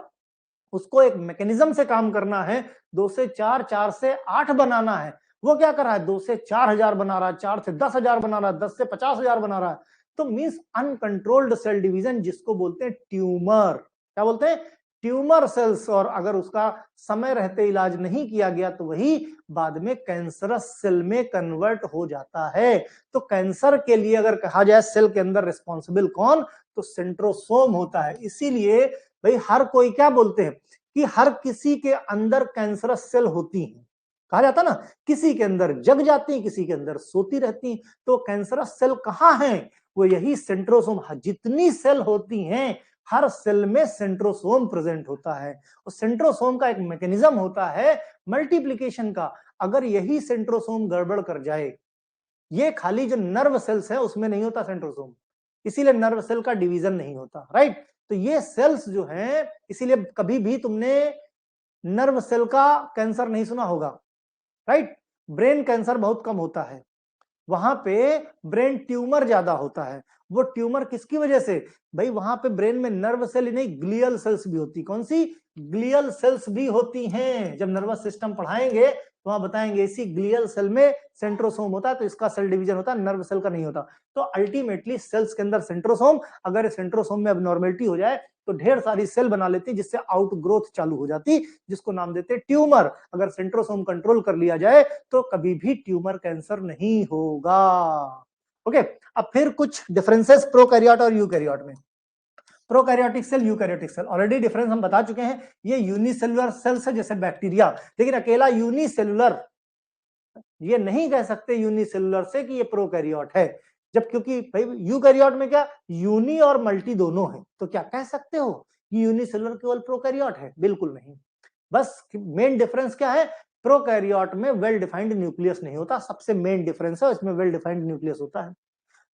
उसको एक मैकेनिज्म से काम करना है, 2 से 4, 4 से 8 बनाना है। वो क्या कर रहा है, 2 से 4,000 बना रहा है, 4 से 10,000 बना रहा है, 10 से 50,000 बना रहा है। तो मींस अनकंट्रोल्ड सेल डिवीजन, जिसको बोलते हैं ट्यूमर। क्या बोलते हैं, ट्यूमर सेल्स। और अगर उसका समय रहते इलाज नहीं किया गया, तो वही बाद में कैंसरस सेल में कन्वर्ट हो जाता है। तो कैंसर के लिए अगर कहा जाए सेल के अंदर रिस्पॉन्सिबल कौन, तो सेंट्रोसोम होता है। इसीलिए भाई हर कोई क्या बोलते हैं कि हर किसी के अंदर कैंसरस सेल होती हैं, कहा जाता ना, किसी के अंदर जग जाती है, किसी के अंदर सोती रहती हैं। तो कैंसरस सेल कहां है, वो यही सेंट्रोसोम। जितनी सेल होती हैं, हर सेल में सेंट्रोसोम प्रेजेंट होता है। और सेंट्रोसोम का एक मैकेनिज्म होता है मल्टीप्लिकेशन का। अगर यही सेंट्रोसोम गड़बड़ कर जाए, ये खाली जो नर्व सेल्स है उसमें नहीं होता सेंट्रोसोम, इसीलिए नर्व सेल का डिवीजन नहीं होता, राइट। तो ये सेल्स जो हैं, इसीलिए कभी भी तुमने नर्व सेल का कैंसर नहीं सुना होगा, राइट। ब्रेन कैंसर बहुत कम होता है, वहां पे ब्रेन ट्यूमर ज्यादा होता है। वो ट्यूमर किसकी वजह से, भाई वहां पे ब्रेन में नर्व सेल नहीं, ग्लियल सेल्स भी होती। कौन सी, ग्लियल सेल्स भी होती हैं। जब नर्वस सिस्टम पढ़ाएंगे तो वहां बताएंगे इसी ग्लियल सेल में सेंट्रोसोम होता है, तो इसका सेल डिवीजन होता है, नर्व सेल का नहीं होता। तो अल्टीमेटली सेल्स के अंदर सेंट्रोसोम, अगर सेंट्रोसोम में एबनॉर्मेलिटी हो जाए तो ढेर सारी सेल बना लेती, जिससे आउट ग्रोथ चालू हो जाती, जिसको नाम देते ट्यूमर। अगर सेंट्रोसोम कंट्रोल कर लिया जाए तो कभी भी ट्यूमर कैंसर नहीं होगा। ओके, अब फिर कुछ डिफरेंसेस प्रोकैरियोट और यूकैरियोट में। Prokaryotic cell, eukaryotic cell, already difference हम बता चुके हैं। ये यूनिसेलुलर सेल्स है जैसे बैक्टीरिया, लेकिन अकेला यूनिसेलुलर ये नहीं कह सकते यूनिसेलुलर से कि ये प्रोकैरियोट है, जब क्योंकि भाई यूकैरियोट में क्या यूनी और मल्टी दोनों है। तो क्या कह सकते हो कि यूनिसेलुलर केवल प्रोकैरियोट है, बिल्कुल नहीं। बस मेन डिफरेंस क्या है, प्रोकैरियोट में वेल डिफाइंड न्यूक्लियस नहीं होता, सबसे मेन डिफरेंस है, इसमें वेल डिफाइंड न्यूक्लियस होता है।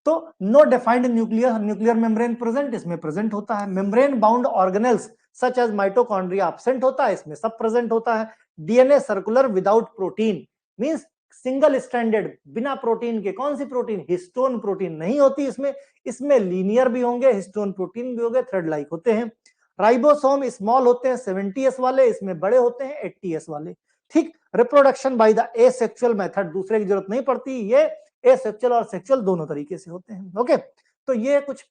तो no defined nuclear membrane present, इसमें प्रेजेंट होता है। Membrane bound organelles such as mitochondria absent होता है, इसमें सब प्रेजेंट होता है। DNA circular without protein, means single standard, बिना प्रोटीन के। कौन सी प्रोटीन, हिस्टोन प्रोटीन नहीं होती इसमें। इसमें लीनियर भी होंगे, हिस्टोन प्रोटीन भी होंगे, थ्रेड लाइक होते हैं। राइबोसोम स्मॉल होते हैं 70s वाले, इसमें बड़े होते हैं 80s वाले। ठीक, reproduction by the asexual method, दूसरे की जरूरत नहीं पड़ती, ये एसेक्सुअल और सेक्सुअल दोनों तरीके से होते हैं। ओके, तो ये कुछ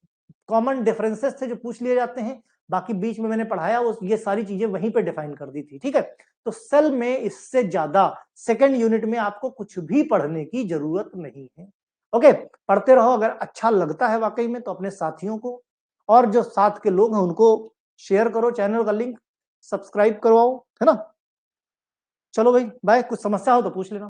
कॉमन डिफरेंसेस थे जो पूछ लिए जाते हैं, बाकी बीच में मैंने पढ़ाया वो ये सारी चीजें वहीं पे डिफाइन कर दी थी। ठीक है, तो सेल में इससे ज्यादा सेकंड यूनिट में आपको कुछ भी पढ़ने की जरूरत नहीं है। ओके, पढ़ते रहो। अगर अच्छा लगता है वाकई में तो अपने साथियों को और जो साथ के लोग हैं उनको शेयर करो, चैनल का लिंक सब्सक्राइब करवाओ, है ना। चलो भाई बाय, कुछ समस्या हो तो पूछ लेना।